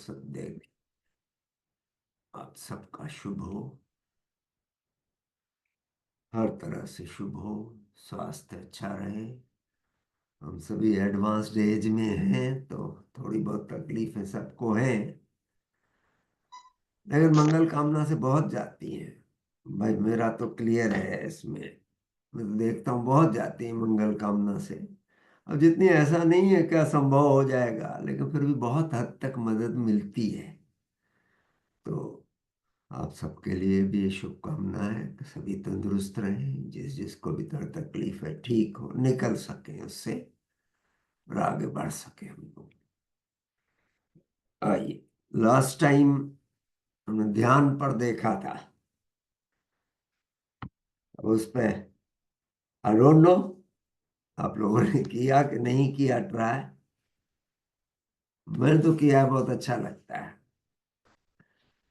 सद्देव। आप सबका शुभ हो, हर तरह से शुभ हो, स्वास्थ्य अच्छा रहे। हम सभी एडवांस्ड एज में हैं तो थोड़ी बहुत तकलीफें सबको हैं, लेकिन मंगल कामना से बहुत जाती हैं। भाई मेरा तो क्लियर है इसमें। मैं तो देखता हूँ बहुत जाती है मंगल कामना से। अब जितनी ऐसा नहीं है कि असंभव हो जाएगा, लेकिन फिर भी बहुत हद तक मदद मिलती है। तो आप सबके लिए भी ये शुभकामना है कि सभी तंदुरुस्त रहें, जिस जिसको भी थोड़ी तकलीफ है ठीक हो, निकल सके उससे और आगे बढ़ सके हम लोग। आइए, लास्ट टाइम हमने ध्यान पर देखा था। अब उस पे आई डोंट नो आप लोगों ने किया कि नहीं किया ट्राई। मैंने तो किया है, बहुत अच्छा लगता है।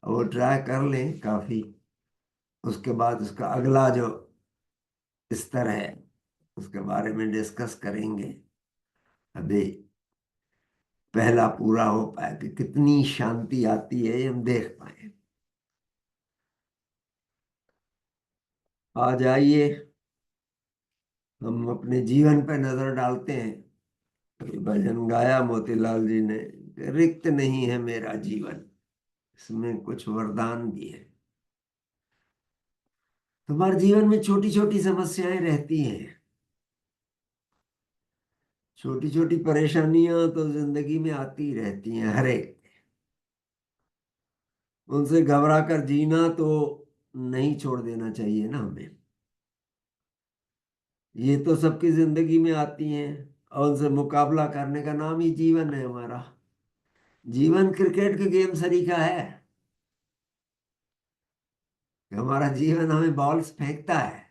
वो ट्राई कर लें काफी। उसके बाद उसका अगला जो स्तर है उसके बारे में डिस्कस करेंगे। अभी पहला पूरा हो पाए कि कितनी शांति आती है ये हम देख पाए। आ जाइए, हम अपने जीवन पे नजर डालते हैं। अभी भजन गाया मोतीलाल जी ने, रिक्त नहीं है मेरा जीवन, इसमें कुछ वरदान भी है। तुम्हारे जीवन में छोटी छोटी समस्याएं रहती हैं, छोटी छोटी परेशानियां तो जिंदगी में आती रहती हैं हर एक। उनसे घबरा कर जीना तो नहीं छोड़ देना चाहिए ना हमें। ये तो सबकी जिंदगी में आती हैं और उनसे मुकाबला करने का नाम ही जीवन है हमारा। जीवन क्रिकेट के गेम सरीखा है कि हमारा जीवन हमें बॉल्स फेंकता है,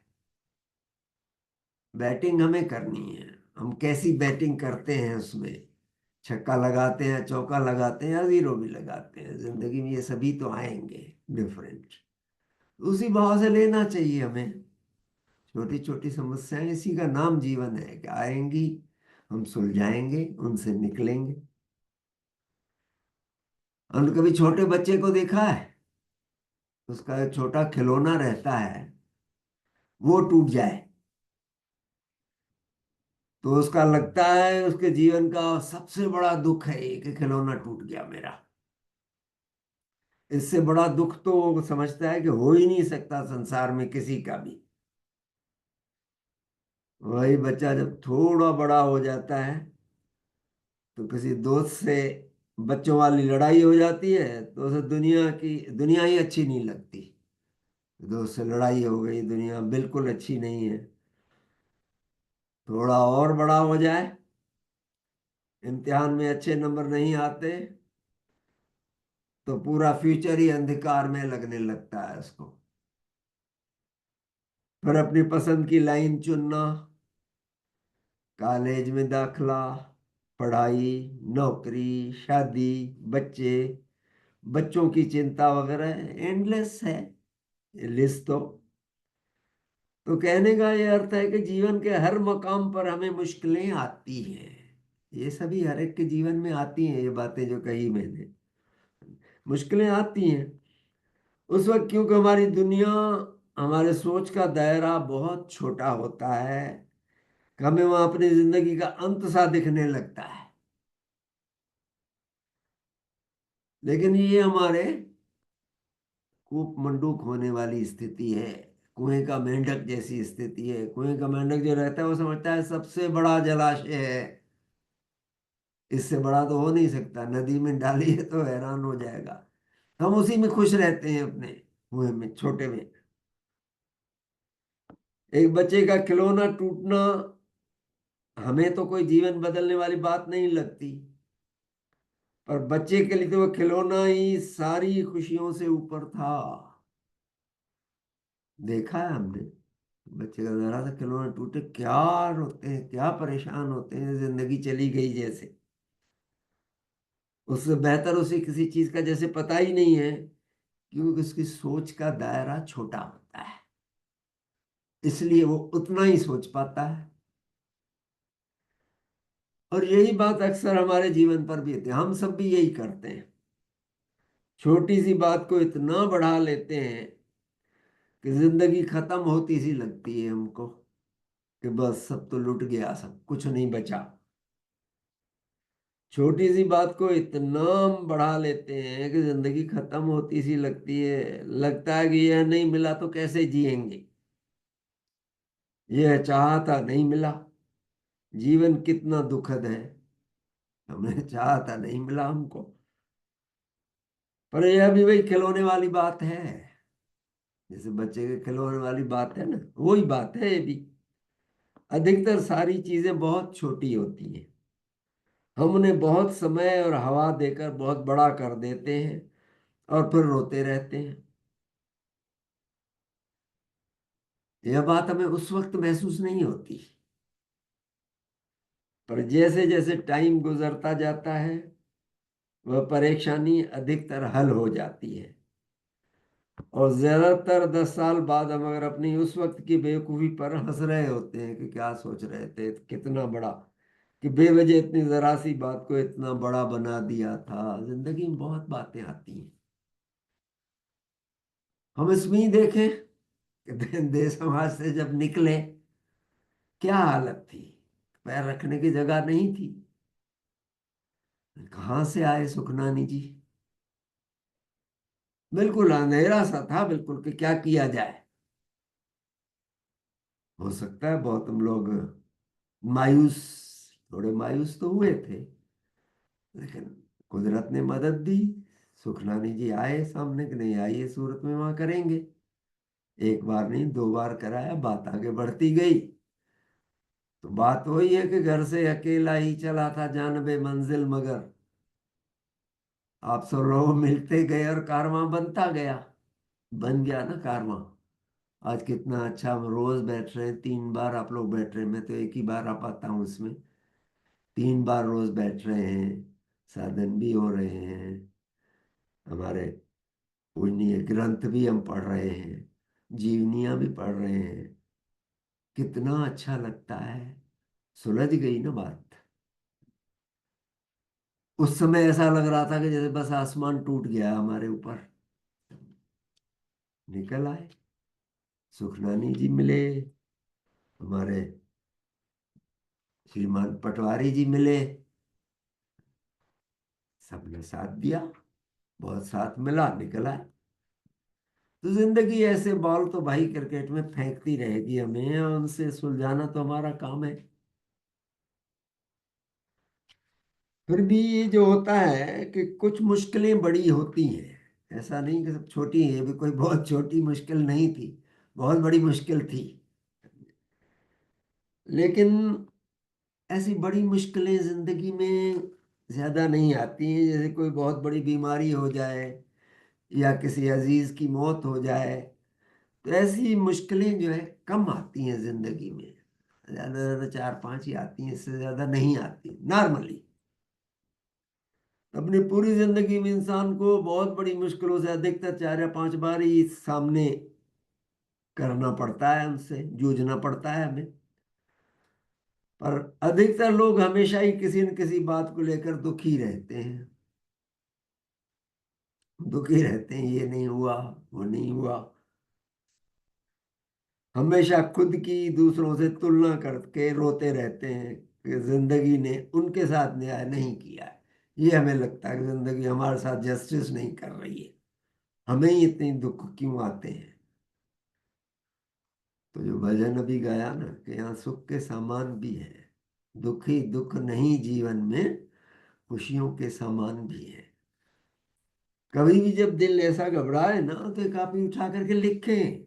बैटिंग हमें करनी है। हम कैसी बैटिंग करते हैं उसमें, छक्का लगाते हैं, चौका लगाते हैं या जीरो भी लगाते हैं, जिंदगी में ये सभी तो आएंगे डिफरेंट। उसी भाव से लेना चाहिए हमें। छोटी छोटी समस्याएं, इसी का नाम जीवन है कि आएंगी, हम सुलझाएंगे, उनसे निकलेंगे। और कभी छोटे बच्चे को देखा है, उसका एक छोटा खिलौना रहता है, वो टूट जाए तो उसका लगता है उसके जीवन का सबसे बड़ा दुख है ये कि खिलौना टूट गया मेरा। इससे बड़ा दुख तो वो समझता है कि हो ही नहीं सकता संसार में किसी का भी। वही बच्चा जब थोड़ा बड़ा हो जाता है तो किसी दोस्त से बच्चों वाली लड़ाई हो जाती है तो उसे दुनिया ही अच्छी नहीं लगती। दोस्त से लड़ाई हो गई, दुनिया बिल्कुल अच्छी नहीं है। थोड़ा और बड़ा हो जाए, इम्तिहान में अच्छे नंबर नहीं आते तो पूरा फ्यूचर ही अंधकार में लगने लगता है उसको। फिर अपनी पसंद की लाइन चुनना, कॉलेज में दाखला, पढ़ाई, नौकरी, शादी, बच्चे, बच्चों की चिंता वगैरह एंडलेस है लिस्ट तो कहने का ये अर्थ है कि जीवन के हर मकाम पर हमें मुश्किलें आती हैं। ये सभी हर एक के जीवन में आती हैं, ये बातें जो कही मैंने, मुश्किलें आती हैं उस वक्त क्योंकि हमारी दुनिया, हमारे सोच का दायरा बहुत छोटा होता है कि हमें वहां अपनी जिंदगी का अंत सा दिखने लगता है। लेकिन ये हमारे कूप मंडूक होने वाली स्थिति है, कुएं का मेंढक जैसी स्थिति है। कुएं का मेंढक जो रहता है वो समझता है सबसे बड़ा जलाशय है, इससे बड़ा तो हो नहीं सकता, नदी में डालिए तो हैरान हो जाएगा। हम उसी में खुश रहते हैं अपने कुएं में, छोटे में। एक बच्चे का खिलौना टूटना हमें तो कोई जीवन बदलने वाली बात नहीं लगती, पर बच्चे के लिए तो वो खिलौना ही सारी खुशियों से ऊपर था। देखा है हमने, बच्चे का जरा सा खिलौना टूटे क्या रोते हैं, क्या परेशान होते हैं, जिंदगी चली गई जैसे। उससे बेहतर उसे किसी चीज का जैसे पता ही नहीं है, क्योंकि उसकी सोच का दायरा छोटा होता है, इसलिए वो उतना ही सोच पाता है। और यही बात अक्सर हमारे जीवन पर भी होती है, हम सब भी यही करते हैं। छोटी सी बात को इतना बढ़ा लेते हैं कि जिंदगी खत्म होती सी लगती है हमको, कि बस सब तो लुट गया, सब कुछ नहीं बचा। छोटी सी बात को इतना हम बढ़ा लेते हैं कि जिंदगी खत्म होती सी लगती है, लगता है कि यह नहीं मिला तो कैसे जिएंगे, यह चाहा था नहीं मिला, जीवन कितना दुखद है, हमें चाहा था नहीं मिला हमको। पर यह भी वही खिलौने वाली बात है, जैसे बच्चे के खिलौने वाली बात है ना, वही बात है ये भी। अधिकतर सारी चीजें बहुत छोटी होती हैं, हम उन्हें बहुत समय और हवा देकर बहुत बड़ा कर देते हैं और फिर रोते रहते हैं। यह बात हमें उस वक्त महसूस नहीं होती, पर जैसे जैसे टाइम गुजरता जाता है वह परेशानी अधिकतर हल हो जाती है। और ज्यादातर 10 साल बाद हम अगर अपनी उस वक्त की बेवकूफी पर हंस रहे होते हैं कि क्या सोच रहे थे, कितना बड़ा, कि बेवजह इतनी जरा सी बात को इतना बड़ा बना दिया था। जिंदगी में बहुत बातें आती हैं, हम इसमें ही देखें कि देश समाज से जब निकले क्या हालत थी, पैर रखने की जगह नहीं थी। कहाँ से आए सुखनानी जी, बिल्कुल अंधेरा सा था, बिल्कुल कि क्या किया जाए। हो सकता है बहुत हम लोग मायूस, थोड़े मायूस तो हुए थे, लेकिन कुदरत ने मदद दी। सुखनानी जी आए सामने कि नहीं, आइए सूरत में वहां करेंगे। एक बार नहीं, 2 बार कराया, बात आगे बढ़ती गई। तो बात वही है कि घर से अकेला ही चला था जानबे मंजिल मगर, आप सब लोग मिलते गए और कारवां बनता गया, बन गया ना कारवां। आज कितना अच्छा, हम रोज बैठ रहे हैं, 3 बार आप लोग बैठ रहे हैं, मैं तो एक ही बार आ पाता हूँ उसमें। 3 बार रोज बैठ रहे हैं, साधन भी हो रहे हैं, हमारे पुण्य ग्रंथ भी हम पढ़ रहे हैं, जीवनियां भी पढ़ रहे हैं। कितना अच्छा लगता है, सुलझ गई ना बात। उस समय ऐसा लग रहा था कि जैसे बस आसमान टूट गया हमारे ऊपर। निकल आए, सुखनानी जी मिले, हमारे श्रीमान पटवारी जी मिले, सबने साथ दिया, बहुत साथ मिला, निकल आए। तो जिंदगी ऐसे बॉल तो भाई क्रिकेट में फेंकती रहेगी हमें, और उनसे सुलझाना तो हमारा काम है। फिर भी ये जो होता है कि कुछ मुश्किलें बड़ी होती हैं, ऐसा नहीं कि सब छोटी है, ये भी कोई बहुत छोटी मुश्किल नहीं थी, बहुत बड़ी मुश्किल थी। लेकिन ऐसी बड़ी मुश्किलें जिंदगी में ज्यादा नहीं आती हैं, जैसे कोई बहुत बड़ी बीमारी हो जाए या किसी अजीज की मौत हो जाए, तो ऐसी मुश्किलें जो है कम आती हैं जिंदगी में। ज्यादा से ज्यादा 4-5 ही आती हैं, इससे ज्यादा नहीं आती नॉर्मली। अपनी पूरी जिंदगी में इंसान को बहुत बड़ी मुश्किलों से अधिकतर 4 या 5 बार ही सामने करना पड़ता है, उनसे जूझना पड़ता है हमें। पर अधिकतर लोग हमेशा ही किसी न किसी बात को लेकर दुखी रहते हैं, दुखी रहते हैं, ये नहीं हुआ, वो नहीं हुआ। हमेशा खुद की दूसरों से तुलना करके रोते रहते हैं कि जिंदगी ने उनके साथ न्याय नहीं किया है। ये हमें लगता है कि जिंदगी हमारे साथ जस्टिस नहीं कर रही है, हमें ही इतने दुख क्यों आते हैं। तो जो भजन अभी गाया ना कि यहाँ सुख के सामान भी है, दुखी दुख नहीं जीवन में, खुशियों के सामान भी है। कभी भी जब दिल ऐसा घबराए ना, तो एक कापी उठा करके लिखें,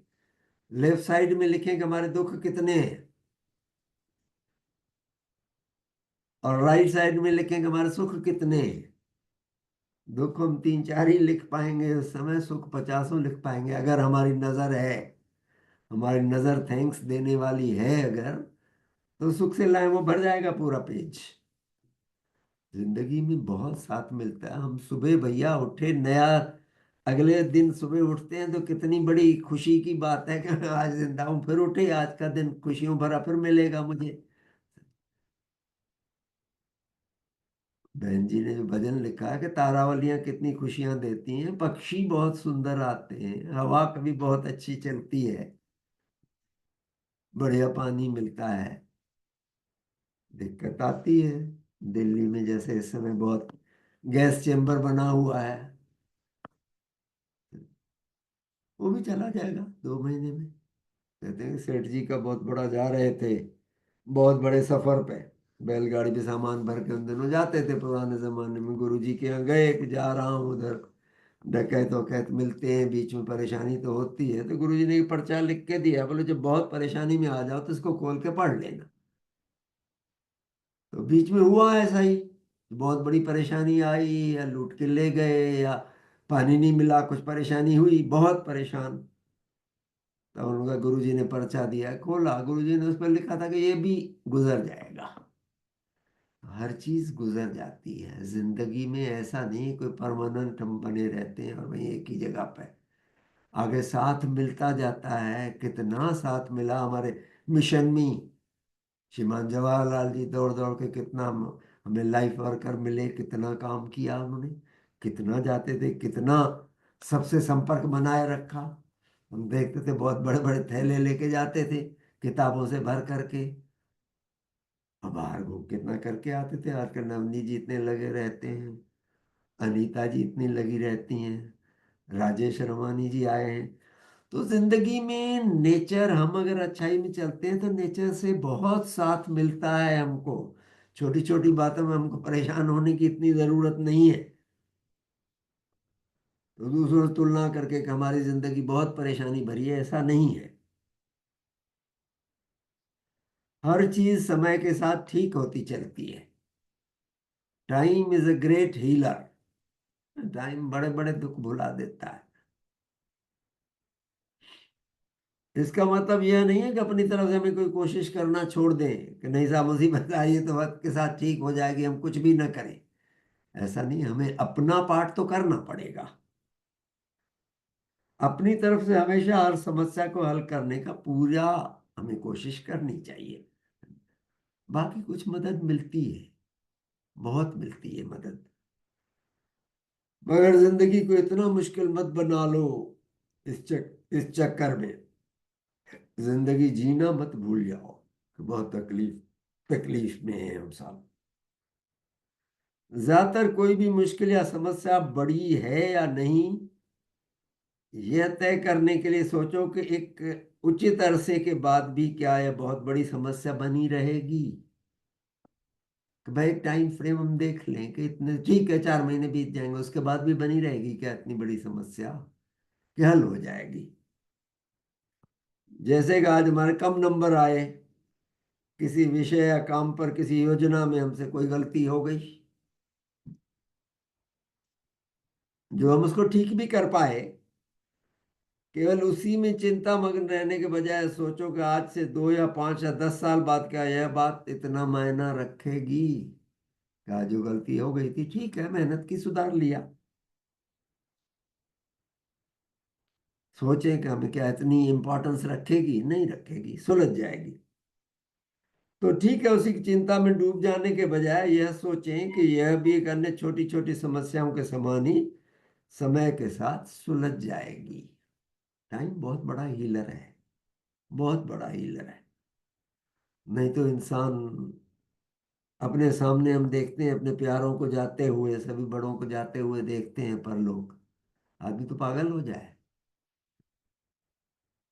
लेफ्ट साइड में लिखें कि हमारे दुख कितने हैं, और राइट साइड में लिखें कि हमारे सुख कितने हैं। दुख हम 3-4 ही लिख पाएंगे उस समय, सुख 50 लिख पाएंगे अगर हमारी नजर है, हमारी नजर थैंक्स देने वाली है अगर, तो सुख से लाए वो भर जाएगा पूरा पेज। जिंदगी में बहुत साथ मिलता है। हम सुबह भैया उठे नया, अगले दिन सुबह उठते हैं तो कितनी बड़ी खुशी की बात है कि आज जिंदा हूं, फिर उठे, आज का दिन खुशियों भरा फिर मिलेगा मुझे। बहन जी ने जो भजन लिखा है कि तारावलियां कितनी खुशियां देती हैं, पक्षी बहुत सुंदर आते हैं, हवा कभी बहुत अच्छी चलती है, बढ़िया पानी मिलता है। दिक्कत आती है दिल्ली में, जैसे इस समय बहुत गैस चेम्बर बना हुआ है, वो भी चला जाएगा 2 महीने में। कहते हैं कि सेठ जी का बहुत बड़ा जा रहे थे, बहुत बड़े सफर पे, बैलगाड़ी पे सामान भर के उन दिनों जाते थे पुराने जमाने में, गुरु जी के यहाँ गए कि जा रहा हूँ उधर, डकैत वकैत मिलते हैं, बीच में परेशानी तो होती है, तो गुरु जी ने एक पर्चा लिख के दिया, बोले जब बहुत परेशानी में आ जाओ तो इसको खोल के पढ़ लेना। तो बीच में हुआ ऐसा ही, बहुत बड़ी परेशानी आई, या लूट के ले गए, या पानी नहीं मिला, कुछ परेशानी हुई, बहुत परेशान। तब उनका गुरुजी ने पर्चा दिया, खोला, गुरुजी ने उस पर लिखा था कि ये भी गुजर जाएगा। हर चीज गुजर जाती है जिंदगी में, ऐसा नहीं कोई परमानेंट हम बने रहते हैं और वहीं एक ही जगह पे। आगे साथ मिलता जाता है, कितना साथ मिला हमारे मिशन में। श्रीमान जवाहरलाल जी दौड़ दौड़ के कितना हमें लाइफ वर्कर मिले, कितना काम किया उन्होंने, कितना जाते थे, कितना सबसे संपर्क बनाए रखा। हम देखते थे बहुत बड़े बड़े थैले लेके जाते थे किताबों से भर करके, और बाहर घूम कितना करके आते थे। आजकल नवनी जी इतने लगे रहते हैं, अनीता जी इतनी लगी रहती हैं, राजेश रमानी जी आए हैं। तो जिंदगी में नेचर, हम अगर अच्छाई में चलते हैं तो नेचर से बहुत साथ मिलता है हमको। छोटी छोटी बातों में हमको परेशान होने की इतनी जरूरत नहीं है। तो दूसरों से तुलना करके कि हमारी जिंदगी बहुत परेशानी भरी है, ऐसा नहीं है। हर चीज समय के साथ ठीक होती चलती है। Time is a great healer. Time बड़े बड़े दुख भुला देता है। इसका मतलब यह नहीं है कि अपनी तरफ से हमें कोई कोशिश करना छोड़ दें कि नहीं साहब मुसीबत आई है तो वक्त के साथ ठीक हो जाएगी, हम कुछ भी ना करें। ऐसा नहीं, हमें अपना पार्ट तो करना पड़ेगा। अपनी तरफ से हमेशा हर समस्या को हल करने का पूरा हमें कोशिश करनी चाहिए। बाकी कुछ मदद मिलती है, बहुत मिलती है मदद। मगर जिंदगी को इतना मुश्किल मत बना लो, इस चक्कर में जिंदगी जीना मत भूल जाओ कि बहुत तकलीफ तकलीफ में है हम सब। ज्यादातर कोई भी मुश्किल या समस्या बड़ी है या नहीं, यह तय करने के लिए सोचो कि एक उचित अरसे के बाद भी क्या यह बहुत बड़ी समस्या बनी रहेगी। कि भाई टाइम फ्रेम हम देख लें कि इतने ठीक है, 4 महीने बीत जाएंगे, उसके बाद भी बनी रहेगी क्या इतनी बड़ी समस्या, कि हल हो जाएगी। जैसे कि आज हमारे कम नंबर आए किसी विषय या काम पर, किसी योजना में हमसे कोई गलती हो गई, जो हम उसको ठीक भी कर पाए, केवल उसी में चिंता मग्न रहने के बजाय सोचो कि आज से 2 या 5 या 10 साल बाद क्या यह बात इतना मायना रखेगी। क्या जो गलती हो गई थी ठीक है, मेहनत की, सुधार लिया। सोचें कि हमें क्या इतनी इंपॉर्टेंस रखेगी, नहीं रखेगी, सुलझ जाएगी। तो ठीक है, उसी की चिंता में डूब जाने के बजाय यह सोचें कि यह भी एक अन्य छोटी छोटी समस्याओं के समान ही समय के साथ सुलझ जाएगी। टाइम बहुत बड़ा हीलर है, बहुत बड़ा हीलर है। नहीं तो इंसान, अपने सामने हम देखते हैं अपने प्यारों को जाते हुए, सभी बड़ों को जाते हुए देखते हैं, पर लोग, आदमी तो पागल हो जाए।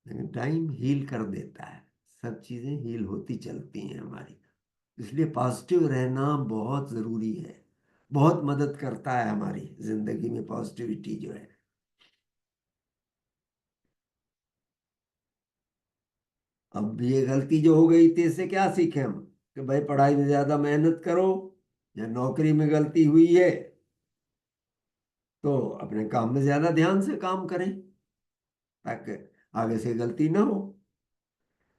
लेकिन टाइम हील कर देता है, सब चीजें हील होती चलती हैं हमारी। इसलिए पॉजिटिव रहना बहुत जरूरी है, बहुत मदद करता है हमारी जिंदगी में पॉजिटिविटी जो है। अब ये गलती जो हो गई थी, इससे क्या सीखे हम कि भाई पढ़ाई में ज्यादा मेहनत करो, या नौकरी में गलती हुई है तो अपने काम में ज्यादा ध्यान से काम करें, ताकि आगे से गलती ना हो।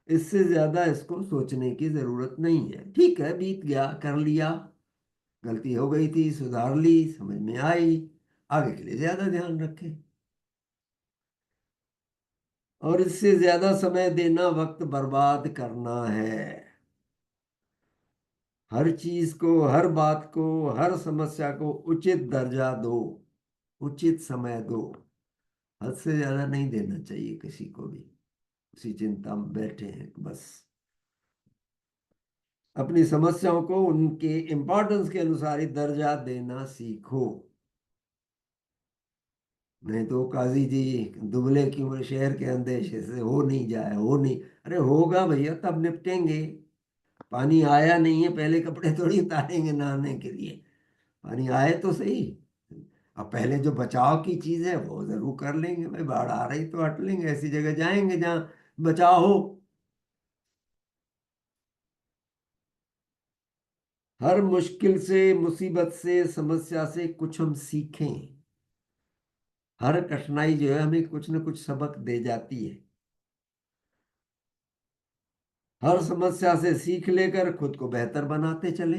इससे ज्यादा इसको सोचने की जरूरत नहीं है। ठीक है, बीत गया, कर लिया, गलती हो गई थी, सुधार ली, समझ में आई, आगे के लिए ज्यादा ध्यान रखें। और इससे ज्यादा समय देना वक्त बर्बाद करना है। हर चीज को, हर बात को, हर समस्या को उचित दर्जा दो, उचित समय दो। हद से ज्यादा नहीं देना चाहिए किसी को भी। उसी चिंता में बैठे हैं बस। अपनी समस्याओं को उनके इम्पोर्टेंस के अनुसार ही दर्जा देना सीखो। नहीं तो काजी जी, दुबले की उम्र शहर के अंदेशे से हो नहीं जाए, हो नहीं। अरे होगा भैया, तब निपटेंगे। पानी आया नहीं है, पहले कपड़े थोड़ी उतारेंगे नहाने के लिए। पानी आए तो सही। अब पहले जो बचाव की चीज है वो जरूर कर लेंगे भाई। बाढ़ आ रही तो हट लेंगे, ऐसी जगह जाएंगे जहाँ बचाव हो। हर मुश्किल से, मुसीबत से, समस्या से कुछ हम सीखें। हर कठिनाई जो है हमें कुछ न कुछ सबक दे जाती है। हर समस्या से सीख लेकर खुद को बेहतर बनाते चले।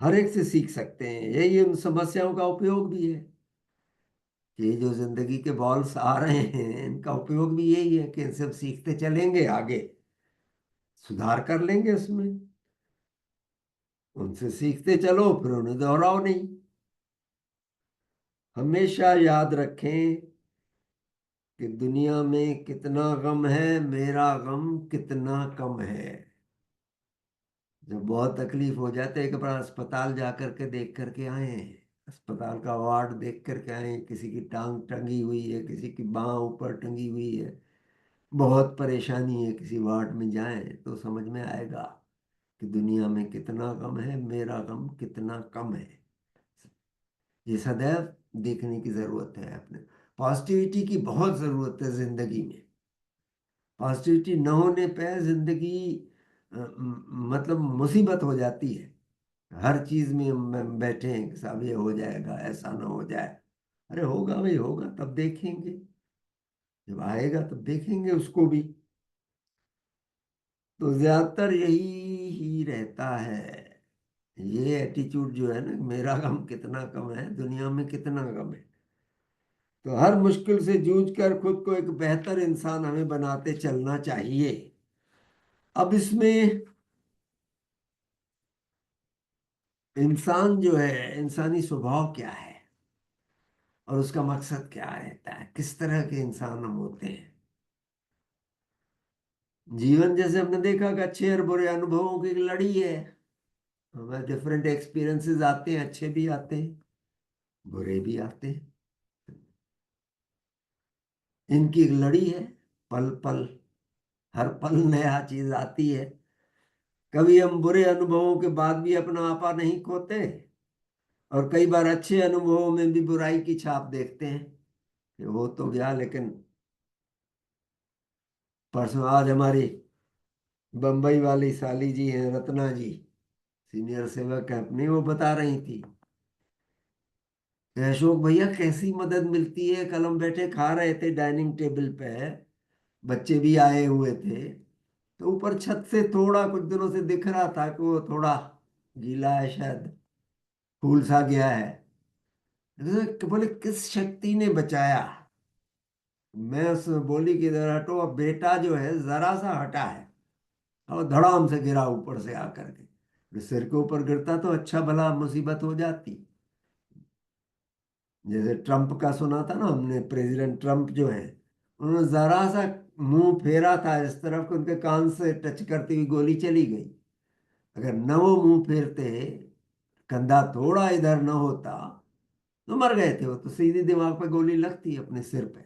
हर एक से सीख सकते हैं, यही उन समस्याओं का उपयोग भी है। ये जो जिंदगी के बॉल्स आ रहे हैं, इनका उपयोग भी यही है कि इनसे हम सीखते चलेंगे, आगे सुधार कर लेंगे उसमें। उनसे सीखते चलो, फिर उन्हें दोहराओ नहीं। हमेशा याद रखें कि दुनिया में कितना गम है, मेरा गम कितना कम है। जब बहुत तकलीफ हो जाते, एक बार अस्पताल जा करके देख करके आए हैं। अस्पताल का वार्ड देख करके आए हैं, किसी की टांग टंगी हुई है, किसी की बाह ऊपर टंगी हुई है, बहुत परेशानी है, किसी वार्ड में जाएं तो समझ में आएगा कि दुनिया में कितना गम है, मेरा गम कितना कम है। ये सदैव देखने की जरूरत है अपने। पॉजिटिविटी की बहुत जरूरत है जिंदगी में। पॉजिटिविटी न होने पे जिंदगी मतलब मुसीबत हो जाती है। हर चीज में हम बैठे हैं कि साहब ये हो जाएगा, ऐसा ना हो जाए। अरे होगा भाई, होगा तब देखेंगे। जब आएगा तब देखेंगे उसको भी। तो ज्यादातर यही ही रहता है। ये एटीट्यूड जो है ना, मेरा गम कितना कम है, दुनिया में कितना गम है। तो हर मुश्किल से जूझ कर खुद को एक बेहतर इंसान हमें बनाते चलना चाहिए। अब इसमें इंसान जो है, इंसानी स्वभाव क्या है और उसका मकसद क्या रहता है, किस तरह के इंसान हम होते हैं। जीवन जैसे हमने देखा कि अच्छे और बुरे अनुभवों की एक लड़ी है। हमें डिफरेंट एक्सपीरियंसेस आते हैं, अच्छे भी आते हैं, बुरे भी आते हैं। इनकी एक लड़ी है। पल पल, हर पल नया चीज आती है। कभी हम बुरे अनुभवों के बाद भी अपना आपा नहीं खोते, और कई बार अच्छे अनुभवों में भी बुराई की छाप देखते हैं कि हो तो गया। लेकिन परसों आज हमारी बम्बई वाली साली जी हैं, रत्ना जी, सीनियर सेवक है अपनी, वो बता रही थी कि अशोक भैया कैसी मदद मिलती है। कल हम बैठे खा रहे थे डाइनिंग टेबल पे, बच्चे भी आए हुए थे, तो ऊपर छत से थोड़ा कुछ दिनों से दिख रहा था कि वो थोड़ा गीला है, शायद फूल सा गया है। तो बोले किस शक्ति ने बचाया। मैं उस बोली कि इधर हटो। अब बेटा जो है जरा सा हटा है और धड़ाम से गिरा ऊपर से आकर के। सिर के ऊपर गिरता तो अच्छा भला मुसीबत हो जाती। जैसे ट्रम्प का सुना था ना हमने, प्रेसिडेंट ट्रम्प जो है, उन्होंने जरा सा मुंह फेरा था इस तरफ कि उनके कान से टच करती हुई गोली चली गई। अगर न वो मुंह फेरते, कंधा थोड़ा इधर न होता, तो मर गए थे वो। तो सीधी दिमाग पे गोली लगती अपने सिर पे।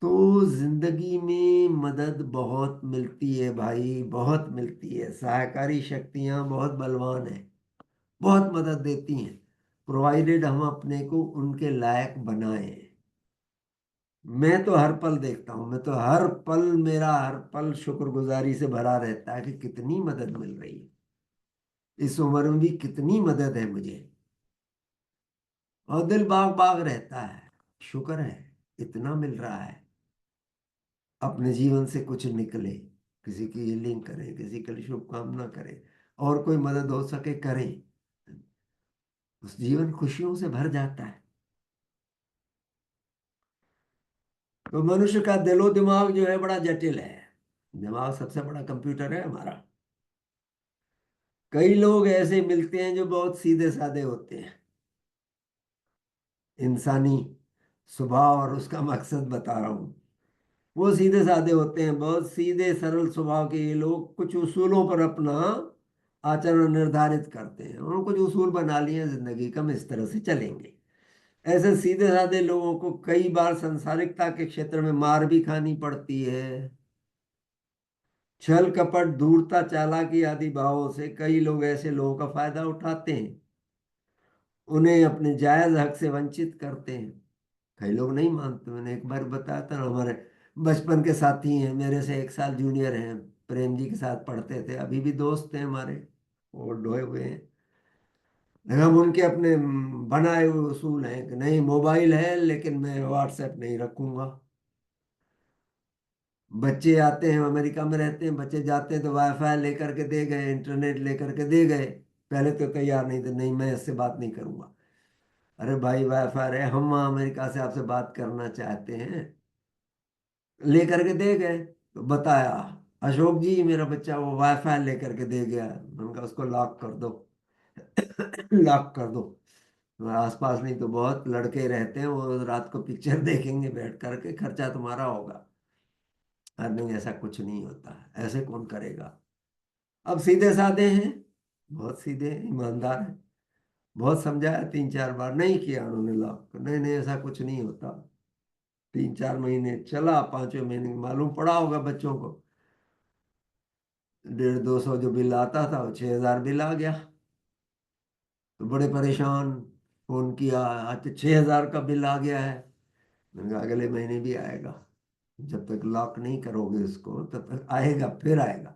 तो जिंदगी में मदद बहुत मिलती है भाई, बहुत मिलती है। सहायकारी शक्तियां बहुत बलवान है, बहुत मदद देती हैं, प्रोवाइडेड हम अपने को उनके लायक बनाए। मैं तो हर पल देखता हूँ, मैं तो हर पल, मेरा हर पल शुक्रगुजारी से भरा रहता है कि कितनी मदद मिल रही है। इस उम्र में भी कितनी मदद है मुझे, और दिल बाग बाग रहता है। शुक्र है इतना मिल रहा है। अपने जीवन से कुछ निकले, किसी की हीलिंग करें, किसी के लिए शुभकामना करें, और कोई मदद हो सके करें, उस जीवन खुशियों से भर जाता है। तो मनुष्य का दिलो दिमाग जो है बड़ा जटिल है। दिमाग सबसे बड़ा कंप्यूटर है हमारा। कई लोग ऐसे मिलते हैं जो बहुत सीधे साधे होते हैं। इंसानी स्वभाव और उसका मकसद बता रहा हूँ। वो सीधे साधे होते हैं, बहुत सीधे सरल स्वभाव के ये लोग कुछ उसूलों पर अपना आचरण निर्धारित करते हैं। उन्होंने कुछ उसूल बना लिए हैं, जिंदगी का हम इस तरह से चलेंगे। ऐसे सीधे साधे लोगों को कई बार सांसारिकता के क्षेत्र में मार भी खानी पड़ती है। छल कपट धूर्तता चालाकी आदि भावों से कई लोग ऐसे लोगों का फायदा उठाते हैं, उन्हें अपने जायज हक से वंचित करते हैं। कई लोग नहीं मानते। मैंने एक बार बताया था ना, हमारे बचपन के साथी हैं, मेरे से 1 साल जूनियर हैं, प्रेम जी के साथ पढ़ते थे, अभी भी दोस्त हैं हमारे, वो ढोए हुए हैं। लेकिन हम उनके अपने बनाए हुए उसूल हैं कि नहीं, मोबाइल है लेकिन मैं व्हाट्सएप नहीं रखूंगा। बच्चे आते हैं, अमेरिका में रहते हैं, बच्चे जाते हैं तो वाईफाई लेकर के दे गए, इंटरनेट लेकर के दे गए। पहले तो तैयार नहीं थे, नहीं मैं इससे बात नहीं करूंगा। अरे भाई वाईफाई है, हम वहाँ अमेरिका से आपसे बात करना चाहते हैं। लेकर के दे गए तो बताया, अशोक जी मेरा बच्चा वो वाईफाई लेकर के दे गया। उनका उसको लॉक कर दो। लॉक कर दो। आसपास नहीं तो बहुत लड़के रहते हैं, वो रात को पिक्चर देखेंगे बैठ करके, खर्चा तुम्हारा होगा। अरे नहीं, ऐसा कुछ नहीं होता, ऐसे कौन करेगा। अब सीधे साधे हैं, बहुत सीधे हैं, ईमानदार हैं। बहुत समझाया, 3 4 बार नहीं किया उन्होंने लॉक। नहीं नहीं ऐसा कुछ नहीं होता। 3 4 महीने चला, 5वें महीने मालूम पड़ा होगा बच्चों को, 150 200 जो बिल आता था वो 6000 बिल आ गया। तो बड़े परेशान, फोन किया, आज तो 6000 का बिल आ गया है। मैंने कहा अगले महीने भी आएगा, जब तक लॉक नहीं करोगे उसको तब तक आएगा, फिर आएगा।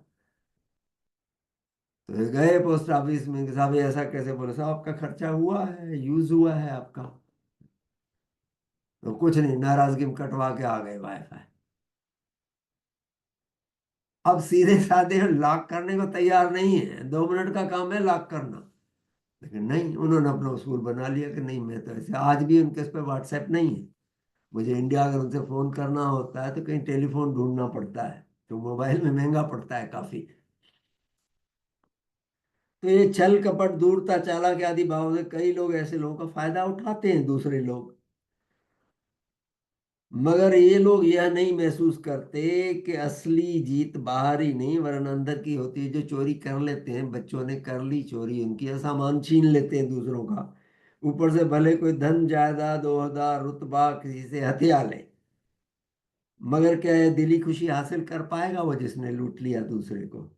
तो ये गए पोस्ट ऑफिस में कि साहब ये ऐसा कैसे, बोले साहब आपका खर्चा हुआ है, यूज हुआ है आपका। तो कुछ नहीं, नाराजगी में कटवा के आ गए वाईफाई। अब सीधे साधे लॉक करने को तैयार नहीं है, 2 मिनट का काम है लॉक करना। लेकिन नहीं, उन्होंने अपना उसूल बना लिया कि नहीं मैं तो ऐसे, आज भी उनके इस पे व्हाट्सएप नहीं है। मुझे इंडिया अगर उनसे फोन करना होता है तो कहीं टेलीफोन ढूंढना पड़ता है, तो मोबाइल में महंगा पड़ता है काफी। तो ये छल कपट धूर्तता चालाकी आदि भाव से कई लोग ऐसे लोगों का फायदा उठाते हैं, दूसरे लोग। मगर ये लोग यह नहीं महसूस करते कि असली जीत बाहर ही नहीं वरन अंदर की होती है। जो चोरी कर लेते हैं, बच्चों ने कर ली चोरी, उनकी सामान छीन लेते हैं दूसरों का, ऊपर से भले कोई धन जायदाद ओहदा रुतबा किसी से हथिया ले, मगर क्या है, दिली खुशी हासिल कर पाएगा वो जिसने लूट लिया दूसरे को?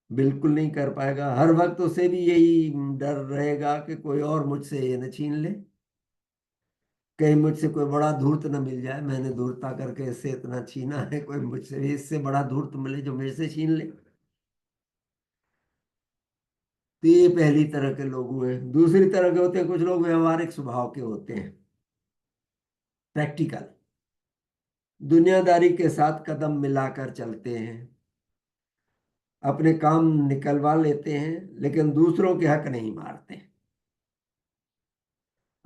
बिल्कुल नहीं कर पाएगा। हर वक्त उसे भी यही डर रहेगा कि कोई और मुझसे ये न छीन ले, कहीं मुझसे कोई बड़ा धूर्त न मिल जाए, मैंने धूर्तता करके इससे इतना छीना है, कोई मुझसे भी इससे बड़ा धूर्त मिले जो मेरे से छीन ले। तो ये पहली तरह के लोग हुए। दूसरी तरह के होते हैं, कुछ लोग व्यवहारिक स्वभाव के होते हैं, प्रैक्टिकल, दुनियादारी के साथ कदम मिलाकर चलते हैं, अपने काम निकलवा लेते हैं लेकिन दूसरों के हक नहीं मारते,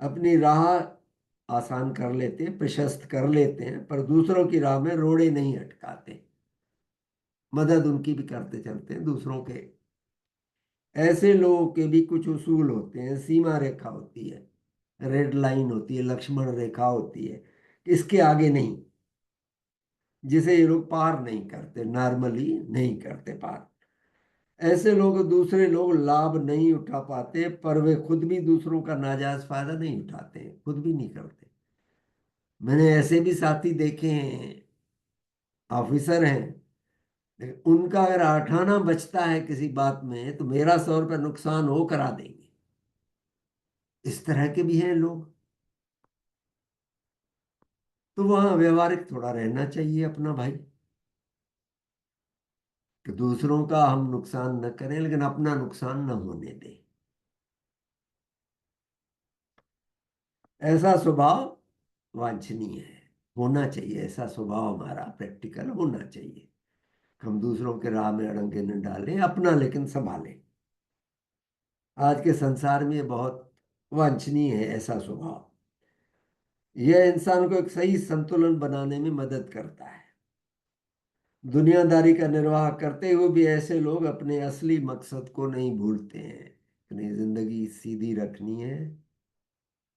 अपनी राह आसान कर लेते हैं, प्रशस्त कर लेते हैं, पर दूसरों की राह में रोड़े नहीं अटकाते, मदद उनकी भी करते चलते हैं दूसरों के। ऐसे लोगों के भी कुछ उसूल होते हैं, सीमा रेखा होती है, रेड लाइन होती है, लक्ष्मण रेखा होती है, इसके आगे नहीं, जिसे ये लोग पार नहीं करते, नॉर्मली नहीं करते पार। ऐसे लोग, दूसरे लोग लाभ नहीं उठा पाते पर वे खुद भी दूसरों का नाजायज फायदा नहीं उठाते हैं, खुद भी नहीं करते। मैंने ऐसे भी साथी देखे हैं, ऑफिसर हैं, लेकिन उनका अगर आठाना बचता है किसी बात में तो मेरा 100 रुपये नुकसान हो करा देंगे। इस तरह के भी हैं लोग। तो वहां व्यवहारिक थोड़ा रहना चाहिए अपना भाई, कि दूसरों का हम नुकसान न करें लेकिन अपना नुकसान न होने दें। ऐसा स्वभाव वांछनीय है, होना चाहिए। ऐसा स्वभाव हमारा प्रैक्टिकल होना चाहिए। हम दूसरों के राह में अड़ंगे न डालें, अपना लेकिन संभालें। आज के संसार में ये बहुत वांछनीय है ऐसा स्वभाव। यह इंसान को एक सही संतुलन बनाने में मदद करता है। दुनियादारी का निर्वाह करते हुए भी ऐसे लोग अपने असली मकसद को नहीं भूलते हैं। अपनी जिंदगी सीधी रखनी है,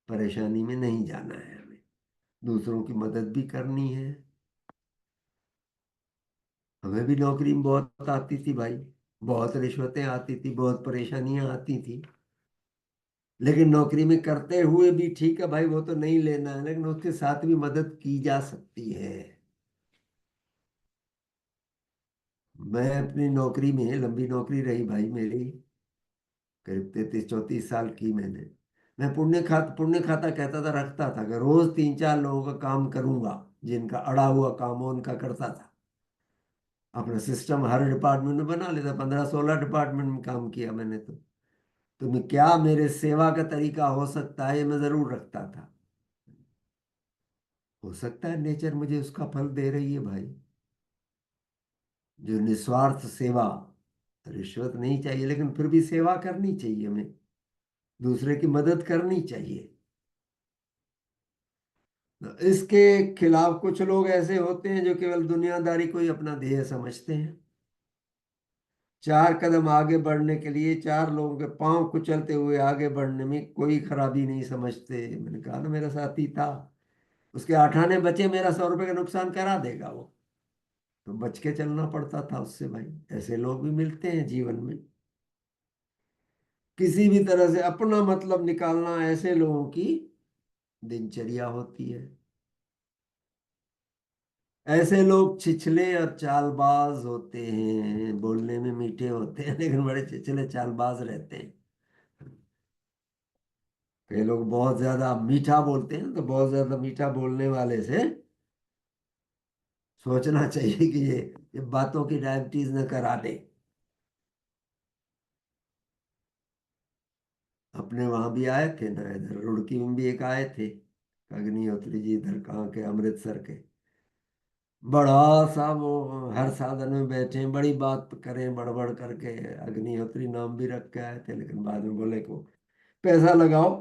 परेशानी में नहीं जाना है हमें, दूसरों की मदद भी करनी है। हमें भी नौकरी में बहुत आती थी भाई, बहुत रिश्वतें आती थी, बहुत परेशानियां आती थी। लेकिन नौकरी में करते हुए भी ठीक है भाई, वो तो नहीं लेना है, लेकिन उसके साथ भी मदद की जा सकती है। मैं अपनी नौकरी में, लंबी नौकरी रही भाई मेरी, करीब 33-34 साल की मैंने। मैं पुण्य खाता कहता था, रखता था कि रोज 3-4 लोगों का काम करूंगा, जिनका अड़ा हुआ काम हो उनका करता था। अपना सिस्टम हर डिपार्टमेंट में बना लेता, 15-16 डिपार्टमेंट में काम किया मैंने तो मैं क्या मेरे सेवा का तरीका हो सकता है, ये मैं जरूर रखता था। हो सकता है नेचर मुझे उसका फल दे रही है भाई। जो निस्वार्थ सेवा, रिश्वत नहीं चाहिए लेकिन फिर भी सेवा करनी चाहिए हमें, दूसरे की मदद करनी चाहिए। इसके खिलाफ कुछ लोग ऐसे होते हैं जो केवल दुनियादारी को ही अपना ध्येय समझते हैं। 4 कदम आगे बढ़ने के लिए 4 लोगों के पांव कुचलते हुए आगे बढ़ने में कोई खराबी नहीं समझते। मैंने कहा ना, मेरा साथी था, उसके 8 आने बचे, मेरा 100 रुपये का नुकसान करा देगा वो, तो बच के चलना पड़ता था उससे भाई। ऐसे लोग भी मिलते हैं जीवन में। किसी भी तरह से अपना मतलब निकालना ऐसे लोगों की दिनचर्या होती है। ऐसे लोग छिछले और चालबाज होते हैं, बोलने में मीठे होते हैं लेकिन बड़े छिछले चालबाज रहते हैं। कई लोग बहुत ज्यादा मीठा बोलते हैं, तो बहुत ज्यादा मीठा बोलने वाले से सोचना चाहिए कि ये बातों की डायबिटीज न करा दे। अपने वहां भी आए थे ना, इधर रुड़की में भी एक आए थे, अग्निहोत्री जी, इधर कहाँ के, अमृतसर के। बड़ा सा वो हर साधन में बैठे, बड़ी बात करें बड़बड़ करके, अग्निहोत्री नाम भी रख के आए थे, लेकिन बाद में बोले को पैसा लगाओ,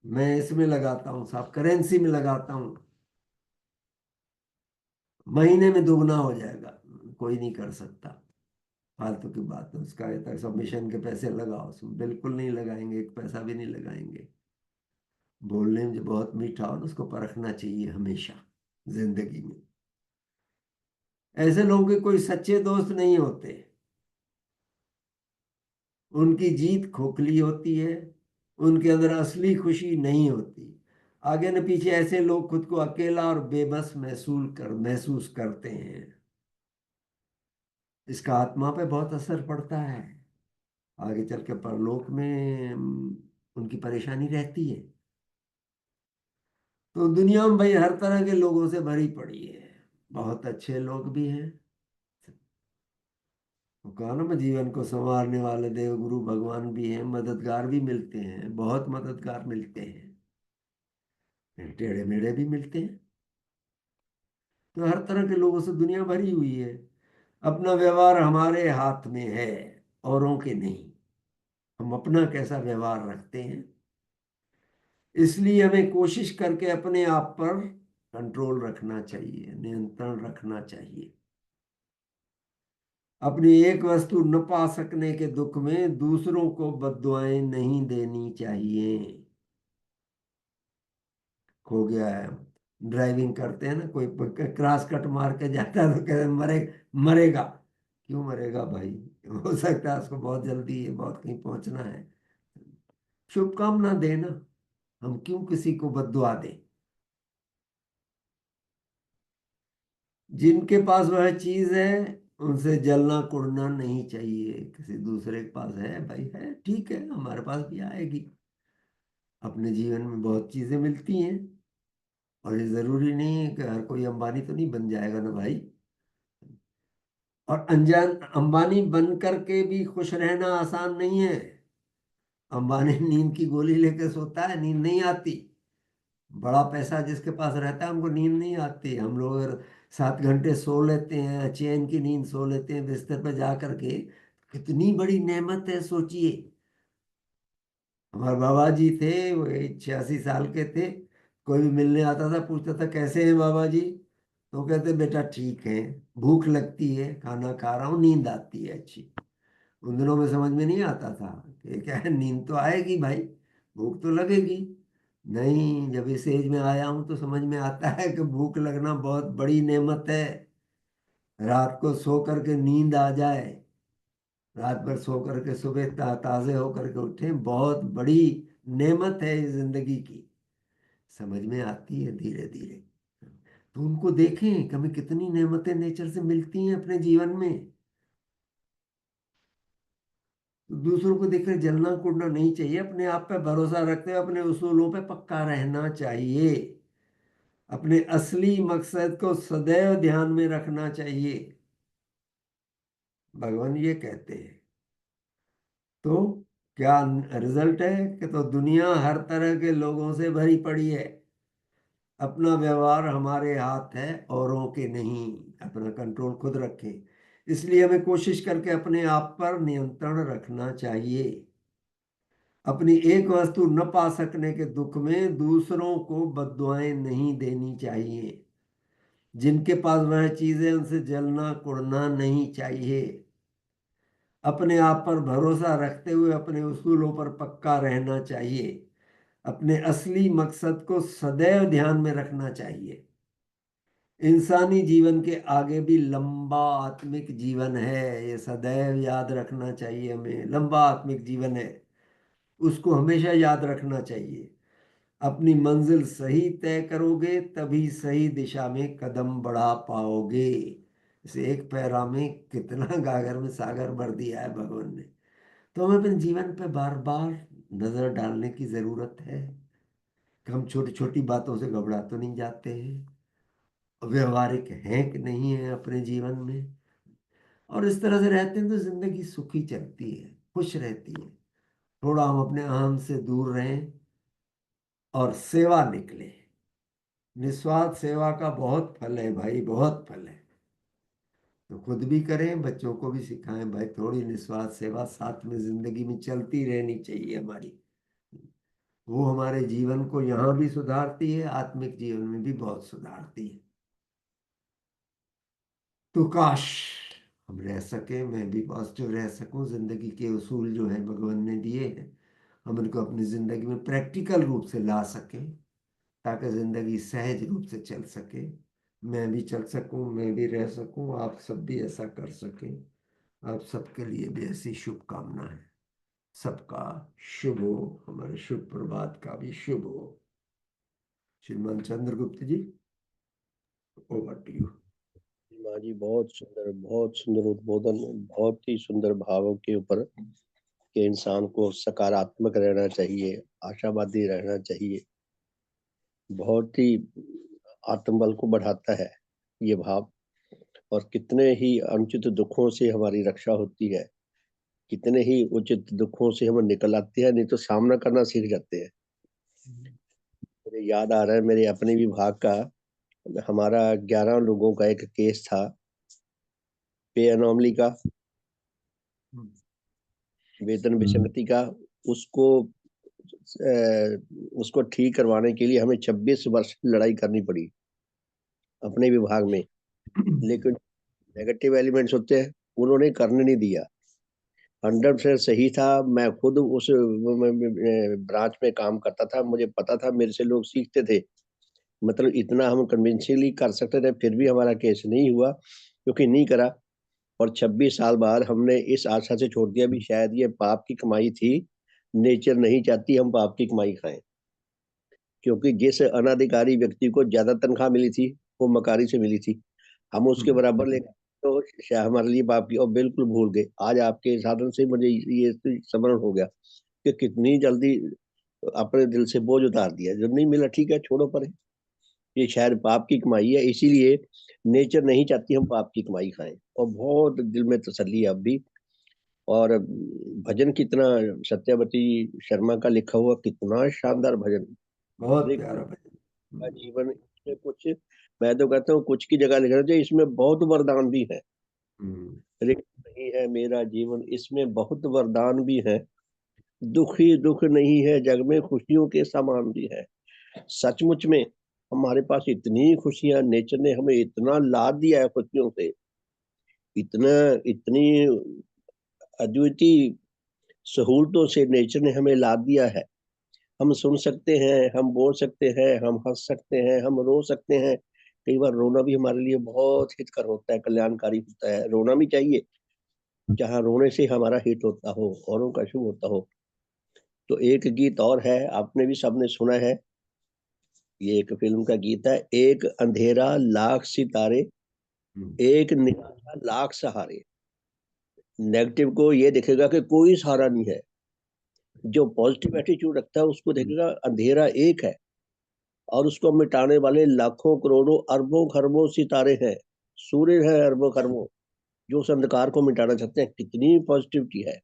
मैं इसमें लगाता हूँ साहब, करेंसी में लगाता हूँ, महीने में दुगना हो जाएगा। कोई नहीं कर सकता, फालतू की बात है। उसका ये तक सबमिशन के पैसे लगाओ, उसमें बिल्कुल नहीं लगाएंगे, एक पैसा भी नहीं लगाएंगे। बोलने में जो बहुत मीठा हो, उसको परखना चाहिए हमेशा जिंदगी में। ऐसे लोगों के कोई सच्चे दोस्त नहीं होते, उनकी जीत खोखली होती है, उनके अंदर असली खुशी नहीं होती। आगे न पीछे ऐसे लोग खुद को अकेला और बेबस महसूस करते हैं। इसका आत्मा पे बहुत असर पड़ता है। आगे चल के परलोक में उनकी परेशानी रहती है। तो दुनिया में भाई हर तरह के लोगों से भरी पड़ी है, बहुत अच्छे लोग भी हैं। वो कहा ना, मैं जीवन को संवारने वाले देव गुरु भगवान भी हैं, मददगार भी मिलते हैं, बहुत मददगार मिलते हैं, टेढ़े मेढ़े भी मिलते हैं। तो हर तरह के लोगों से दुनिया भरी हुई है। अपना व्यवहार हमारे हाथ में है, औरों के नहीं। हम अपना कैसा व्यवहार रखते हैं, इसलिए हमें कोशिश करके अपने आप पर कंट्रोल रखना चाहिए, नियंत्रण रखना चाहिए। अपनी एक वस्तु न पा सकने के दुख में दूसरों को बद्दुआएं नहीं देनी चाहिए। खो गया है, ड्राइविंग करते हैं ना, कोई क्रॉस कट मार के जाता है तो कहते हैं, मरेगा। क्यों मरेगा भाई? हो सकता है उसको बहुत जल्दी है, बहुत कहीं पहुंचना है। शुभकामना देना, हम क्यों किसी को बद्दुआ दें? जिनके पास वह चीज है, उनसे जलना कुड़ना नहीं चाहिए। किसी दूसरे के पास है भाई, है ठीक है, हमारे पास भी आएगी। अपने जीवन में बहुत चीजें मिलती हैं, और ये जरूरी नहीं है कि हर कोई अंबानी तो नहीं बन जाएगा ना भाई। और अनजान अंबानी बन करके भी खुश रहना आसान नहीं है। अंबानी नींद की गोली लेकर सोता है, नींद नहीं आती। बड़ा पैसा जिसके पास रहता है, हमको नींद नहीं आती। हम लोग अगर 7 घंटे सो लेते हैं, चैन की नींद सो लेते हैं बिस्तर पर जा करके, कितनी बड़ी नेमत है, सोचिए। हमारे बाबा जी थे, वो 86 साल के थे, कोई भी मिलने आता था, पूछता था कैसे हैं बाबा जी, तो कहते बेटा ठीक है, भूख लगती है, खाना खा रहा हूँ, नींद आती है अच्छी। उन दिनों में समझ में नहीं आता था कि क्या है, नींद तो आएगी भाई, भूख तो लगेगी। नहीं, जब इस एज में आया हूं तो समझ में आता है कि भूख लगना बहुत बड़ी नेमत है। रात को सो करके नींद आ जाए, रात भर सो करके सुबह ताजे होकर के उठे, बहुत बड़ी नेमत है इस जिंदगी की। समझ में आती है धीरे धीरे। तो उनको देखें कि हमें कितनी नेमतें नेचर से मिलती हैं अपने जीवन में। तो दूसरों को देखकर जलना कूदना नहीं चाहिए, अपने आप पे भरोसा रखते हुए अपने उसूलों पे पक्का रहना चाहिए। अपने असली मकसद को सदैव ध्यान में रखना चाहिए, भगवान ये कहते हैं। तो क्या रिजल्ट है कि तो दुनिया हर तरह के लोगों से भरी पड़ी है। अपना व्यवहार हमारे हाथ है, औरों के नहीं। अपना कंट्रोल खुद रखें। इसलिए हमें कोशिश करके अपने आप पर नियंत्रण रखना चाहिए। अपनी एक वस्तु न पा सकने के दुख में दूसरों को बद्दुआएं नहीं देनी चाहिए। जिनके पास वह चीज है उनसे जलना कुड़ना नहीं चाहिए। अपने आप पर भरोसा रखते हुए अपने उसूलों पर पक्का रहना चाहिए। अपने असली मकसद को सदैव ध्यान में रखना चाहिए। इंसानी जीवन के आगे भी लंबा आत्मिक जीवन है, ये सदैव याद रखना चाहिए। हमें लंबा आत्मिक जीवन है, उसको हमेशा याद रखना चाहिए। अपनी मंजिल सही तय करोगे तभी सही दिशा में कदम बढ़ा पाओगे। इसे एक पैरा में कितना गागर में सागर भर दिया है भगवान ने। तो हमें अपने जीवन पे बार बार नजर डालने की जरूरत है कि हम छोटी छोटी बातों से घबरा तो नहीं जाते हैं, व्यवहारिक हैं कि नहीं है अपने जीवन में। और इस तरह से रहते हैं तो जिंदगी सुखी चलती है, खुश रहती है। थोड़ा हम अपने अहम से दूर रहें और सेवा निकले। निस्वार्थ सेवा का बहुत फल है भाई, बहुत फल है। तो खुद भी करें, बच्चों को भी सिखाएं भाई, थोड़ी निस्वार्थ सेवा साथ में जिंदगी में चलती रहनी चाहिए हमारी। वो हमारे जीवन को यहाँ भी सुधारती है, आत्मिक जीवन में भी बहुत सुधारती है। तो काश हम रह सके, मैं भी पॉजिटिव रह सकूं, जिंदगी के उसूल जो है भगवान ने दिए हैं हम इनको अपनी जिंदगी में प्रैक्टिकल रूप से ला सकें, ताकि जिंदगी सहज रूप से चल सके। मैं भी चल सकूं, मैं भी रह सकूं, आप सब भी ऐसा कर सकें। आप सबके लिए भी ऐसी शुभकामना है। सबका शुभ हो, हमारे शुभ प्रभात का भी शुभ हो। श्रीमान चंद्रगुप्त जी, ओवर टू यू। माँ जी, बहुत सुंदर उद्बोधन, बहुत ही सुंदर भावों के ऊपर कि इंसान को सकारात्मक रहना चाहिए, आशावादी रहना चाहिए। बहुत ही आत्मबल को बढ़ाता है ये भाव। और कितने ही अनुचित दुखों से हमारी रक्षा होती है, कितने ही उचित दुखों से हम निकल आते हैं, नहीं तो सामना करना सीख जाते हैं। मुझे याद आ रहा है मेरे अपने विभाग का, हमारा 11 लोगों का एक केस था पे अनोमली का, वेतन विसंगति का। उसको उसको ठीक करवाने के लिए हमें 26 वर्ष की लड़ाई करनी पड़ी अपने विभाग में। लेकिन नेगेटिव एलिमेंट्स होते हैं, उन्होंने करने नहीं दिया। 100% सही था। मैं खुद उस ब्रांच में काम करता था, मुझे पता था, मेरे से लोग सीखते थे। मतलब इतना हम कन्विंसिंगली कर सकते थे, फिर भी हमारा केस नहीं हुआ क्योंकि नहीं करा। और 26 साल बाद हमने इस आशा से छोड़ दिया भी शायद ये पाप की कमाई थी। नेचर नहीं चाहती हम पाप की कमाई खाएं, क्योंकि जिस अनाधिकारी व्यक्ति को ज्यादा तनख्वाह मिली थी वो मकारी से मिली थी, हम उसके बराबर ले तो शायद हमारे लिए पाप की। और बिल्कुल भूल गए। आज आपके साधन से मुझे ये स्मरण हो गया कि कितनी जल्दी अपने दिल से बोझ उतार दिया। जो नहीं मिला ठीक है, छोड़ो पर, ये शायद पाप की कमाई है, इसीलिए नेचर नहीं चाहती हम पाप की कमाई खाएं। और बहुत दिल में तसल्ली है अब भी। और भजन कितना, सत्यावती शर्मा का लिखा हुआ कितना शानदार भजन। बहुत हरे प्यारा का भजन। जीवन, इसमें कुछ, मैं तो कहता हूँ कुछ की जगह लिखना चाहिए, इसमें बहुत वरदान भी है। हम्म। रिक्त नहीं है मेरा जीवन, इसमें बहुत वरदान भी है। दुख ही दुख नहीं है जग में, खुशियों के सामान भी है। सचमुच में हमारे पास इतनी खुशियां, नेचर ने हमें इतना लाद दिया है खुशियों से, इतना, इतनी अद्वितीय सहूलतों से नेचर ने हमें लाद दिया है। हम सुन सकते हैं, हम बोल सकते हैं, हम हंस सकते हैं, हम रो सकते हैं। कई बार रोना भी हमारे लिए बहुत हितकर होता है, कल्याणकारी होता है। रोना भी चाहिए, जहाँ रोने से हमारा हित होता हो, औरों का शुभ होता हो। तो एक गीत और है, आपने भी सबने सुना है, ये एक फिल्म का गीत है, एक अंधेरा लाख सितारे, हम्म, एक निराशा लाख सहारे। नेगेटिव को ये देखेगा कि कोई सहारा नहीं है, जो पॉजिटिव एटीट्यूड रखता है उसको देखेगा अंधेरा एक है, और उसको मिटाने वाले लाखों करोड़ों अरबों खरबों सितारे हैं, सूर्य है अरबों खरबों, जो उस अंधकार को मिटाना चाहते हैं। कितनी पॉजिटिविटी है।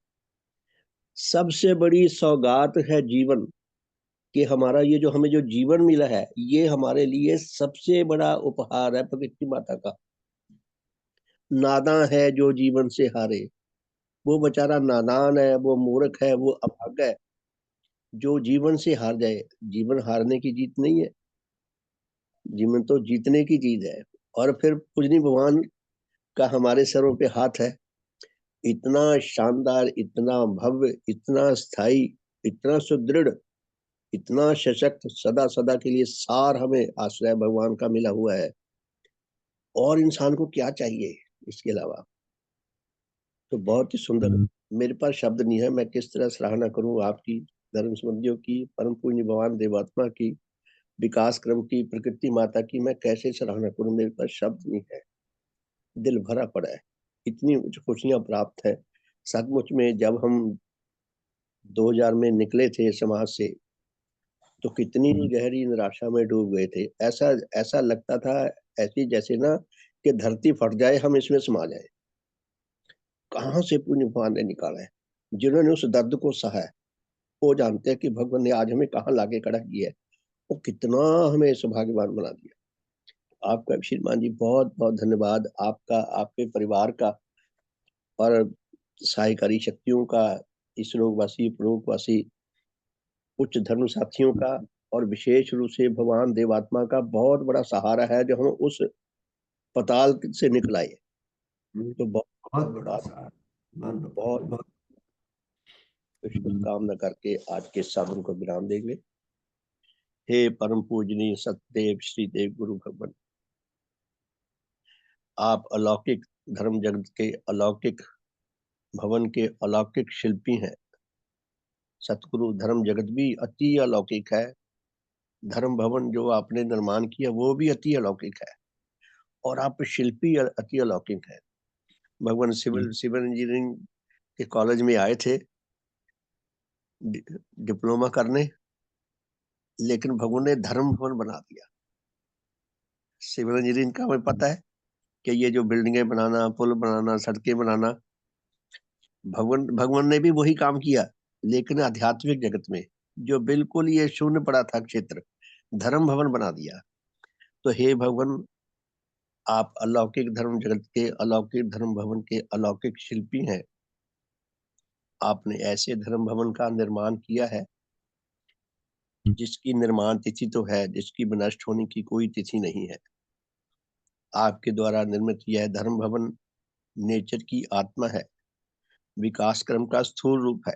सबसे बड़ी सौगात है जीवन, कि हमारा ये जो हमें जो जीवन मिला है, ये हमारे लिए सबसे बड़ा उपहार है प्रकृति माता का। नादान है जो जीवन से हारे, वो बेचारा नादान है, वो मूर्ख है, वो अभागा है जो जीवन से हार जाए। जीवन हारने की जीत नहीं है, जीवन तो जीतने की चीज है। और फिर पूजनी भगवान का हमारे सरों पे हाथ है, इतना शानदार, इतना भव्य, इतना स्थायी, इतना सुदृढ़, इतना सशक्त, सदा सदा के लिए सार हमें आश्रय भगवान का मिला हुआ है। और इंसान को क्या चाहिए इसके अलावा। तो बहुत ही सुंदर। मेरे पास शब्द नहीं है, मैं किस तरह सराहना करूं आपकी, धर्म संबंधियों की, परम पूज्य भगवान देवात्मा की, विकास क्रम की, प्रकृति माता की। मैं कैसे सराहना करूं, मेरे पास शब्द नहीं है। दिल भरा पड़ा है, इतनी मुझे खुशियां प्राप्त है। सचमुच में जब हम 2000 में निकले थे समाज से, तो कितनी गहरी निराशा में डूब गए थे। ऐसा ऐसा लगता था, ऐसी जैसे ना कि धरती फट जाए, हम इसमें समा जाए। कहाँ से पुण्य भगवान ने निकाला है, जिन्होंने उस दर्द को सहा है, वो जानते हैं कि भगवान ने आज हमें कहाँ लाके खड़ा किया है, वो कितना हमें सौभाग्यवान बना दिया। आपका श्रीमान जी बहुत बहुत धन्यवाद, आपका, आपके परिवार का, और सहायकारी शक्तियों का, इस लोकवासी प्रलोकवासी उच्च धर्म साथियों का, और विशेष रूप से भगवान देवात्मा का बहुत बड़ा सहारा है, जो हम उस पताल से निकल आए। तो बहुत बहुत बड़ा धन्यवाद, सहारा। मान लो बहुत बहुत। शुभकामना करके आज के साधन को विराम देंगे। हे परम पूजनीय सतदेव श्री देव गुरु भगवान, आप अलौकिक धर्म जगत के अलौकिक भवन के अलौकिक शिल्पी हैं। सतगुरु धर्म जगत भी अति अलौकिक है, धर्म भवन जो आपने निर्माण किया वो भी अति अलौकिक है, और आप शिल्पी अति अलौकिक है। भगवान सिविल सिविल इंजीनियरिंग के कॉलेज में आए थे डिप्लोमा करने, लेकिन भगवान ने धर्म भवन बना दिया। सिविल इंजीनियरिंग का हमें पता है कि ये जो बिल्डिंगें बनाना, पुल बनाना, सड़कें बनाना, भगवान भगवान ने भी वही काम किया। लेकिन आध्यात्मिक जगत में जो बिल्कुल ये शून्य पड़ा था क्षेत्र, धर्म भवन बना दिया। तो हे भगवान, आप अलौकिक धर्म जगत के अलौकिक धर्म भवन के अलौकिक शिल्पी हैं। आपने ऐसे धर्म भवन का निर्माण किया है जिसकी निर्माण तिथि तो है, जिसकी विनष्ट होने की कोई तिथि नहीं है। आपके द्वारा निर्मित यह धर्म भवन नेचर की आत्मा है, विकास क्रम का स्थूल रूप है।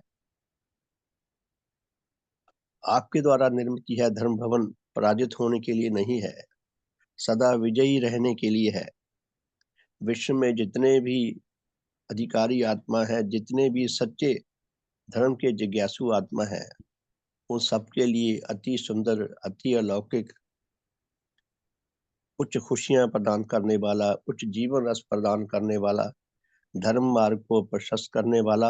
आपके द्वारा निर्मित यह धर्म भवन पराजित होने के लिए नहीं है, सदा विजयी रहने के लिए है। विश्व में जितने भी अधिकारी आत्मा है, जितने भी सच्चे धर्म के जिज्ञासु आत्मा है, उन सबके लिए अति सुंदर, अति अलौकिक, उच्च खुशियां प्रदान करने वाला, उच्च जीवन रस प्रदान करने वाला, धर्म मार्ग को प्रशस्त करने वाला,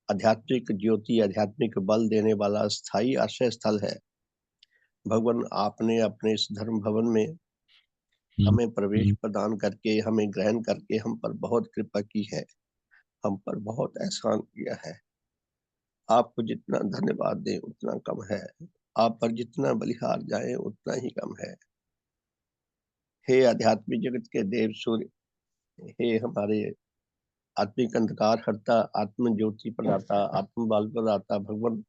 आध्यात्मिक ज्योति, आध्यात्मिक बल देने वाला स्थायी आश्रय स्थल है। भगवान, आपने अपने इस धर्म भवन में हमें प्रवेश प्रदान करके, हमें ग्रहण करके हम पर बहुत कृपा की है, हम पर बहुत एहसान किया है। आपको जितना धन्यवाद दें उतना कम है, आप पर जितना बलिहार जाए उतना ही कम है। हे आध्यात्मिक जगत के देव सूर्य, हे हमारे आत्मिक अंधकार हरता, आत्म ज्योति प्रदाता, आत्म बल प्रदाता भगवान,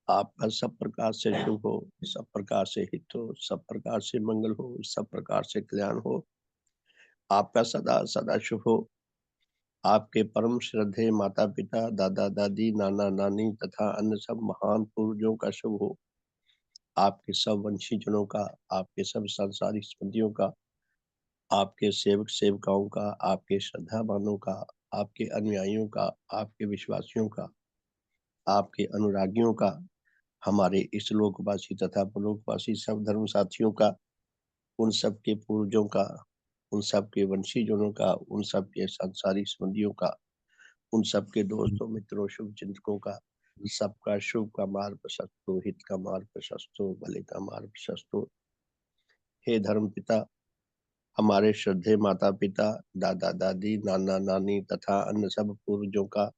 आपका सब प्रकार से शुभ हो, सब प्रकार से हित हो, सब प्रकार से मंगल हो, सब प्रकार से कल्याण हो। आपका सदा सदा शुभ हो। आपके परम श्रद्धेय माता पिता, दादा दादी, नाना नानी तथा अन्य सब महान पूर्वजों का शुभ हो। आपके सब वंशीजनों का, आपके सब सांसारिक स्मृतियों का, आपके सेवक सेविकाओं का, आपके श्रद्धावानों का, आपके अनुयायियों का, आपके विश्वासियों का, आपके अनुरागियों का, हमारे इस लोकवासी तथा परलोकवासी सब धर्म साथियों का, उन सब के पूर्वजों का, उन सब के वंशीजनों का, उन सब के सांसारिक संबंधियों का, उन सब के दोस्तों मित्रों शुभ चिंतकों का, सबका शुभ का मार्ग प्रशस्त हो, हित का मार्ग प्रशस्त हो, भले का मार्ग प्रशस्त हो। हे धर्म पिता, हमारे श्रद्धेय माता पिता, दादा दादी, नाना नानी तथा अन्य सब पूर्वजों का,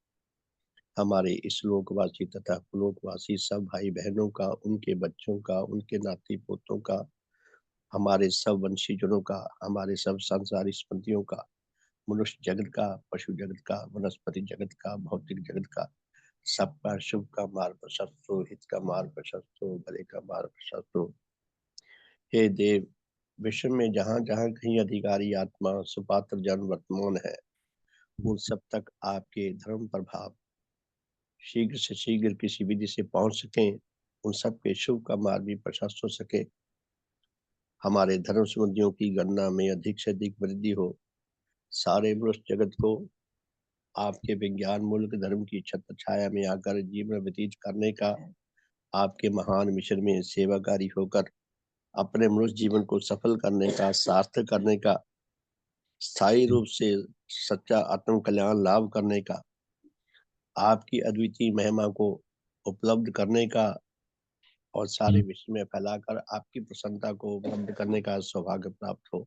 हमारे इस लोकवासी तथा परलोकवासी सब भाई बहनों का, उनके बच्चों का, उनके नाती पोतों का, हमारे सब वंशीजनों का, हमारे सब सांसारिक स्मृतियों का, मनुष्य जगत का, पशु जगत का, वनस्पति जगत का, भौतिक जगत का, सबका शुभ का मार्ग प्रशस्त हो, हित का मार्ग प्रशस्त हो, भले का मार्ग प्रशस्त हो। हे देव, विश्व में जहाँ जहाँ कहीं अधिकारी आत्मा सुपात्र जन वर्तमान है, उन सब तक आपके धर्म प्रभाव शीघ्र से शीघ्र किसी विधि से पहुंच सके, उन सब के शुभ का मार्ग भी प्रशस्त हो सके, हमारे धर्म संबंधियों की गणना में अधिक से अधिक वृद्धि हो, सारे मनुष्य जगत को आपके विज्ञान मूलक धर्म की छत्र छाया में आकर जीवन व्यतीत करने का, आपके महान मिशन में सेवाकारी होकर अपने मनुष्य जीवन को सफल करने का, सार्थक करने का, स्थायी रूप से सच्चा आत्म कल्याण लाभ करने का, आपकी अद्वितीय महिमा को उपलब्ध करने का और सारे विश्व में फैलाकर आपकी प्रसन्नता को उपलब्ध करने का सौभाग्य प्राप्त हो।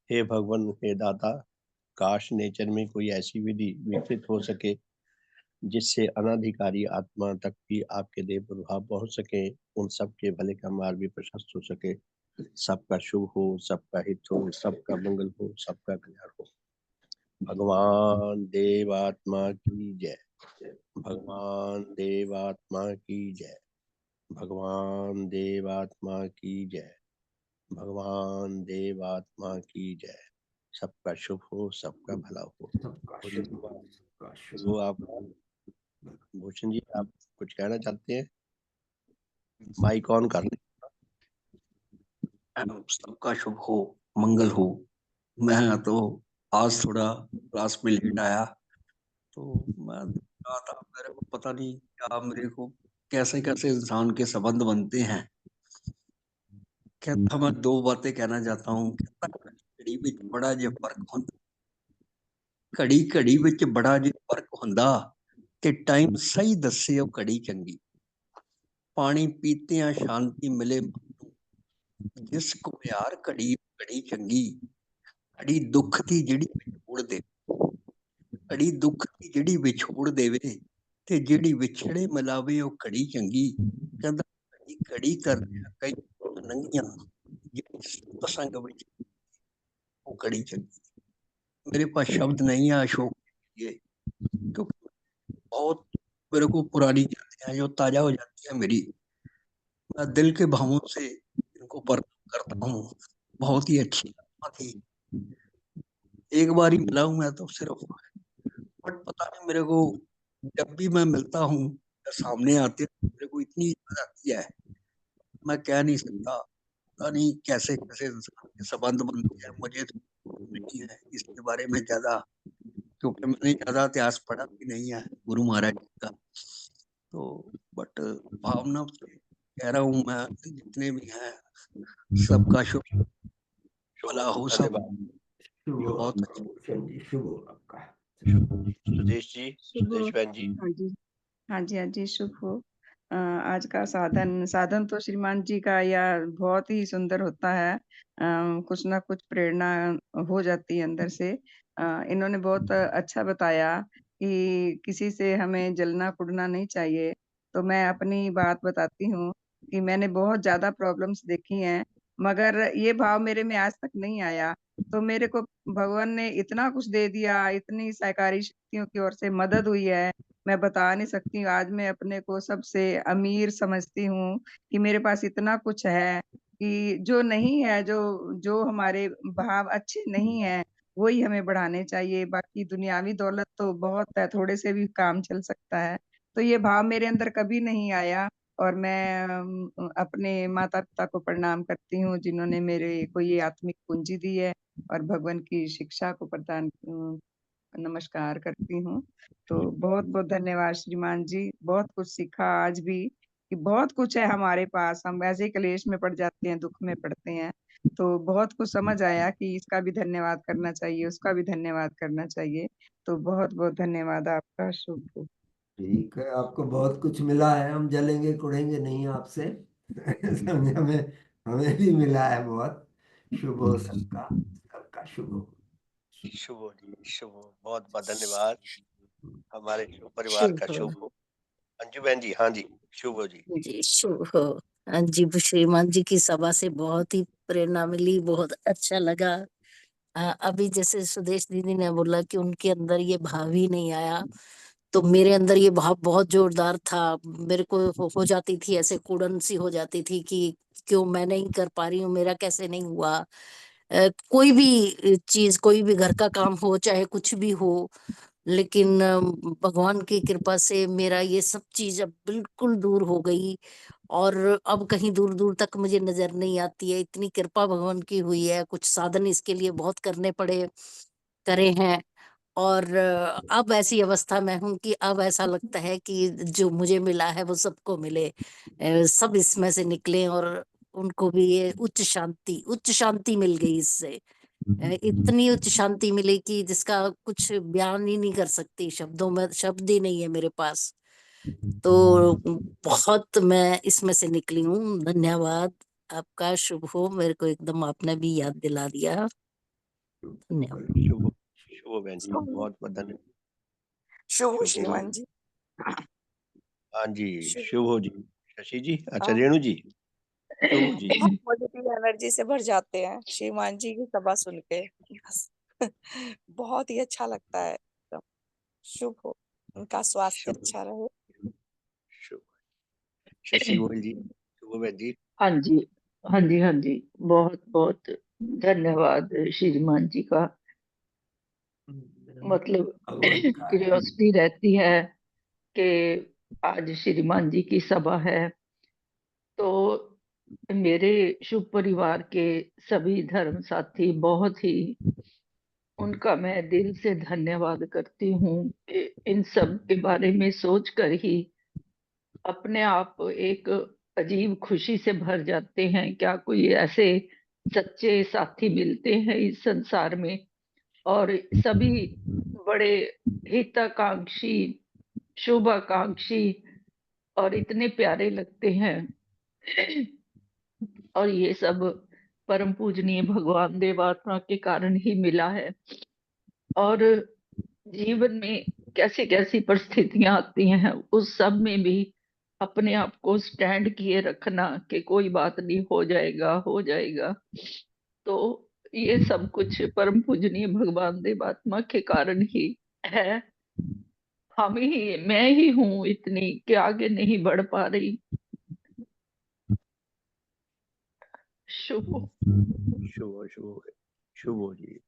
हे भगवान, हे दाता, काश नेचर में कोई ऐसी विधि विकसित हो सके जिससे अनाधिकारी आत्मा तक भी आपके देव प्रभाव पहुंच सके, उन सब के भले का मार्ग भी प्रशस्त हो सके, सबका शुभ हो, सबका हित हो, सबका मंगल हो, सबका कल्याण हो। भगवान देवात्मा की जय। भगवान देवात्मा की जय। भगवान देवात्मा की जय। भगवान देवात्मा की जय। सबका शुभ हो, सबका भला हो। सबका और शुभ हो, सबका वो शुभ आप भूषण जी, आप कुछ कहना चाहते हैं? माइक ऑन कर लें। सबका शुभ हो, मंगल हो। मैं तो आज थोड़ा क्लास में लेट आया, तो मैं देख रहा था, मेरे को पता नहीं क्या, मेरे को कैसे कैसे इंसान के संबंध बनते हैं। कहता मैं दो बातें कहना चाहता हूँ। कहता घड़ी विच बड़ा जे फर्क ਹੁੰਦਾ, घड़ी घड़ी विच बड़ा जे फर्क ਹੁੰਦਾ ਤੇ ਟਾਈਮ ਸਹੀ ਦੱਸਿਓ ਘੜੀ ਚੰਗੀ। ਪਾਣੀ ਪੀਤਿਆਂ ਸ਼ਾਂਤੀ ਮਿਲੇ ਜਿਸ ਘੁਮਿਆਰ ਘੜੀ ਘੜੀ ਚੰਗੀ। ਘੜੀ ਦੁੱਖ ਦੀ ਜਿਹੜੀ ਵਿਛੋੜ ਦੇ, ਘੜੀ ਦੁੱਖ ਦੀ ਜਿਹੜੀ ਵਿਛੋੜ ਦੇਵੇ ਤੇ ਜਿਹੜੀ ਵਿਛੜੇ ਮਿਲਾਵੇ ਉਹ ਘੜੀ ਚੰਗੀ। ਕਹਿੰਦਾ ਘੜੀ ਘੜੀ ਕਰਦਿਆਂ ਕਈ ਨੰਗੀਆਂ, ਜਿਹੜੀ ਪ੍ਰਸੰਗ ਵਿੱਚ ਉਹ ਘੜੀ ਚੰਗੀ। मेरे पास शब्द नहीं है अशोक के लिए, क्योंकि बहुत मेरे को पुरानी यादें हैं जो ताजा हो जाती है मेरी। मैं दिल के भावों से इनको प्रणाम करता हूँ। बहुत ही अच्छी आत्मा थी। एक बार ही मिला हूँ मैं तो सिर्फ, बट पता नहीं मेरे को जब भी मैं मिलता हूँ या सामने आते हैं, मेरे को इतनी याद आती है, मैं कह नहीं सकता। पता नहीं कैसे कैसे इंसान के संबंध बनते हैं, मुझे तो नहीं है इसके बारे में ज्यादा, क्योंकि मैंने ज्यादा इतिहास पढ़ा भी नहीं है गुरु महाराज जी का। तो बट भावना से कह रहा हूँ मैं, जितने भी हैं सबका शुभ भला हो, सब धन्यवाद। शुभ हो बहुत आपका भूषण जी, शुभ हो आपका। सुदेश जी, शुभ हो। सुदेश बहन जी। हाँ जी, हाँ जी, हाँ जी, शुभ हो। आज का साधन साधन तो श्रीमान जी का यह बहुत ही सुंदर होता है। कुछ ना कुछ प्रेरणा हो जाती है अंदर से। इन्होंने बहुत अच्छा बताया कि किसी से हमें जलना कुड़ना नहीं चाहिए। तो मैं अपनी बात बताती हूँ कि मैंने बहुत ज़्यादा प्रॉब्लम्स देखी हैं, मगर ये भाव मेरे में आज तक नहीं आया। तो मेरे को भगवान ने इतना कुछ दे दिया, इतनी सहकारी शक्तियों की ओर से मदद हुई है मैं बता नहीं सकती। आज मैं अपने को सबसे अमीर समझती हूँ कि मेरे पास इतना कुछ है कि जो नहीं है, जो जो हमारे भाव अच्छे नहीं है, वही हमें बढ़ाने चाहिए। बाकी दुनियावी दौलत तो बहुत है, थोड़े से भी काम चल सकता है। तो ये भाव मेरे अंदर कभी नहीं आया और मैं अपने माता-पिता को प्रणाम करती हूँ, जिन्होंने मेरे को ये आत्मिक पूंजी दी है और भगवान की शिक्षा को नमस्कार करती हूँ। तो बहुत-बहुत धन्यवाद श्रीमान जी, बहुत कुछ सीखा आज भी कि बहुत कुछ है हमारे पास, हम वैसे ही क्लेश में पड़ जाते हैं, दुःख में पड़ते हैं। तो बहुत कुछ समझ आया कि इसका भी धन्यवाद करना चाहिए, उसका भी धन्यवाद करना चाहिए। तो बहुत-बहुत धन्यवाद आपका, शुभ हो। ठीक है, आपको बहुत कुछ मिला है, हम जलेंगे कुड़ेंगे नहीं आपसे। समझे, हमें हमें भी मिला है बहुत। शुभ हो सबका, सबका शुभ हो। शुभ हो जी, शुभ हो, बहुत बहुत धन्यवाद। हमारे शुभ परिवार शुभ का हो शुभ हो। अंजू बहन जी, हाँ जी, शुभ हो जी। जी, शुभ हो। हाँ जी, श्रीमान जी की सभा से बहुत ही प्रेरणा मिली, बहुत अच्छा लगा। अभी जैसे सुदेश दीदी ने बोला कि उनके अंदर ये भाव ही नहीं आया, तो मेरे अंदर ये भाव बहुत जोरदार था। मेरे को हो जाती थी ऐसे कुड़न सी हो जाती थी कि क्यों मैं नहीं कर पा रही हूँ, मेरा कैसे नहीं हुआ। कोई भी चीज, कोई भी घर का काम हो, चाहे कुछ भी हो, लेकिन भगवान की कृपा से मेरा ये सब चीज अब बिल्कुल दूर हो गई और अब कहीं दूर दूर तक मुझे नजर नहीं आती है। इतनी कृपा भगवान की हुई है, कुछ साधन इसके लिए बहुत करने पड़े, करे हैं। और अब ऐसी अवस्था में हूँ कि अब ऐसा लगता है कि जो मुझे मिला है वो सबको मिले, सब इसमें से निकले और उनको भी ये उच्च शांति मिल गई इससे। इतनी उच्च शांति मिली कि जिसका कुछ बयान ही नहीं कर सकती, शब्दों में शब्द ही नहीं है मेरे पास। तो बहुत मैं इसमें से निकली हूँ। धन्यवाद आपका, शुभ हो। मेरे को एकदम आपने भी याद दिला दिया। धन्यवाद। शुभ हो, शुभ हो बहन जी, बहुत बहुत धन्यवाद। शुभ हो शुभ हो। श्रीमान जी। हाँ जी, शुभ शुभ हो जी। शशि जी, अच्छा हाँ, रेणु जी, शुभ हो जी। बहुत पॉजिटिव एनर्जी से भर जाते हैं श्रीमान जी की सभा सुन के, बस बहुत ही अच्छा लगता है एकदम। शुभ हो, उनका स्वास्थ्य शुभ अच्छा रहे। शुभ शशि गोयल जी, शुभ हो बहन जी। हाँ जी, हाँ जी, हाँ जी, बहुत बहुत धन्यवाद श्रीमान जी का। मतलब भगवान का है। क्यूरियोसिटी रहती है कि आज श्रीमान जी की सभा है, तो मेरे शुभ परिवार के सभी धर्म साथी, बहुत ही उनका मैं दिल से धन्यवाद करती हूँ कि इन सब के बारे में सोचकर ही अपने आप एक अजीब खुशी से भर जाते हैं। क्या कोई ऐसे सच्चे साथी मिलते हैं इस संसार में, और सभी बड़े हितकांक्षी, शुभाकांक्षी और इतने प्यारे लगते हैं। और ये सब परम पूजनीय भगवान देवात्मा के कारण ही मिला है। और जीवन में कैसी कैसी परिस्थितियां आती हैं, उस सब में भी अपने आप को स्टैंड किए रखना कि कोई बात नहीं, हो जाएगा हो जाएगा। तो ये सब कुछ परम पूजनीय भगवान देवात्मा के कारण ही है। मैं ही हूँ इतनी कि आगे नहीं बढ़ पा रही। शुभ हो। शुभ हो, शुभ हो, शुभ हो जी।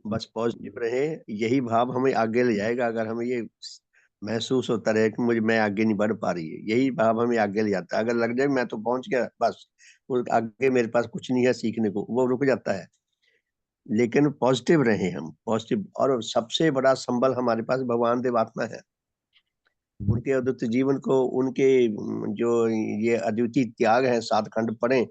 बस पॉजिटिव रहे, यही भाव हमें आगे ले जाएगा। अगर हमें ये महसूस होता रहे कि मुझे, मैं आगे नहीं बढ़ पा रही है, यही भाव हमें आगे ले जाता है। अगर लग जाए मैं तो पहुंच गया, बस वो आगे मेरे पास कुछ नहीं है सीखने को, वो रुक जाता है। लेकिन पॉजिटिव रहे हम, पॉजिटिव। और सबसे बड़ा संबल हमारे पास भगवान देवात्मा है। उनके अद्वितीय जीवन को, उनके जो ये अद्वितीय त्याग है, 7 खंड पढ़े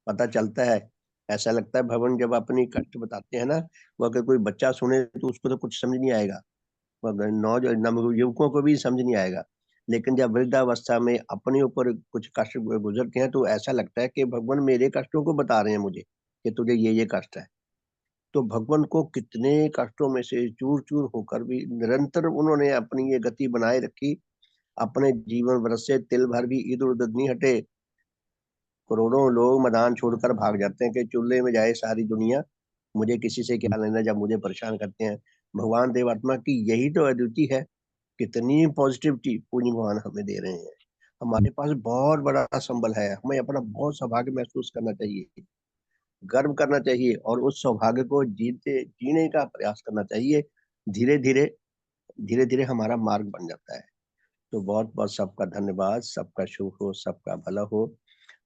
पता चलता है। ऐसा लगता है भगवान जब अपनी कष्ट बताते हैं ना, वो अगर कोई बच्चा सुने तो उसको तो कुछ समझ नहीं आएगा, मगर नव युवकों को भी समझ नहीं आएगा। लेकिन जब वृद्धावस्था में अपने ऊपर कुछ कष्ट गुजरते हैं तो ऐसा लगता है कि भगवान मेरे कष्टों को बता रहे हैं मुझे कि तुझे ये कष्ट है। तो भगवान को कितने कष्टों में से चूर चूर होकर भी निरंतर उन्होंने अपनी ये गति बनाए रखी। अपने जीवन वर्ष से तिल भर भी इधर उधर नहीं हटे। करोड़ों लोग मैदान छोड़कर भाग जाते हैं कि चूल्हे में जाए सारी दुनिया, मुझे किसी से क्या लेना जब मुझे परेशान करते हैं। भगवान देवात्मा की यही तो अद्वितीय है कितनी पॉजिटिविटी पूज्य भगवान हमें दे रहे हैं। हमारे पास बहुत बड़ा संबल है, हमें अपना बहुत सौभाग्य महसूस करना चाहिए, गर्व करना चाहिए और उस सौभाग्य को जीने का प्रयास करना चाहिए। धीरे धीरे हमारा मार्ग बन जाता है। तो बहुत बहुत सबका धन्यवाद। सबका शुभ हो, सबका भला हो,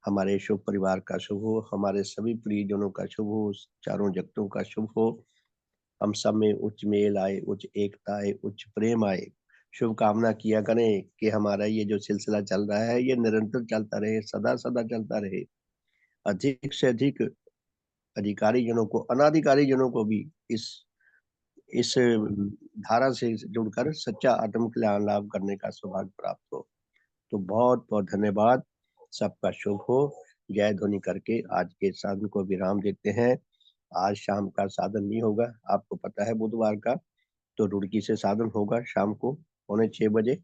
हमारे शुभ परिवार का शुभ हो, हमारे सभी प्रियजनों का शुभ हो, चारों जगतों का शुभ हो। हम सब में उच्च मेल आए, उच्च एकता आए, उच्च प्रेम आए। शुभकामना किया करें कि हमारा ये जो सिलसिला चल रहा है ये निरंतर चलता रहे, सदा सदा चलता रहे। अधिक से अधिक अधिकारी जनों को, अनाधिकारी जनों को भी इस धारा से जुड़कर सच्चा आत्म कल्याण लाभ करने का सौभाग्य प्राप्त हो। तो बहुत बहुत धन्यवाद। सबका शुभ हो। जय ध्वनि करके आज के साधन को विराम देते हैं। आज शाम का साधन नहीं होगा, आपको पता है बुधवार का, तो रुड़की से साधन होगा शाम को 6:45 बजे।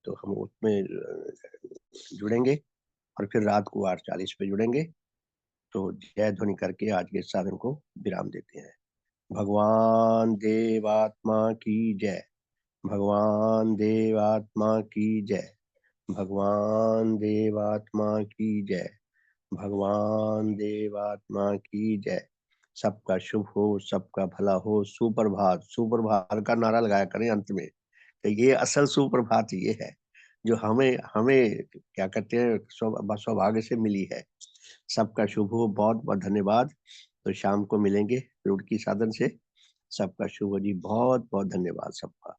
तो हम उसमें जुड़ेंगे और फिर रात को 8:40 पे जुड़ेंगे। तो जय ध्वनि करके आज के साधन को विराम देते हैं। भगवान देवात्मा की जय। भगवान देवात्मा की जय। भगवान देवात्मा की जय। भगवान देवात्मा की जय। सबका शुभ हो, सबका भला हो। सुप्रभात। सुप्रभात का नारा लगाया करें अंत में। तो ये असल सुप्रभात ये है जो हमें हमें क्या कहते हैं सौभाग्य से मिली है। सबका शुभ हो। बहुत बहुत धन्यवाद। तो शाम को मिलेंगे रुड़की साधन से। सबका शुभ हो जी। बहुत बहुत धन्यवाद सबका।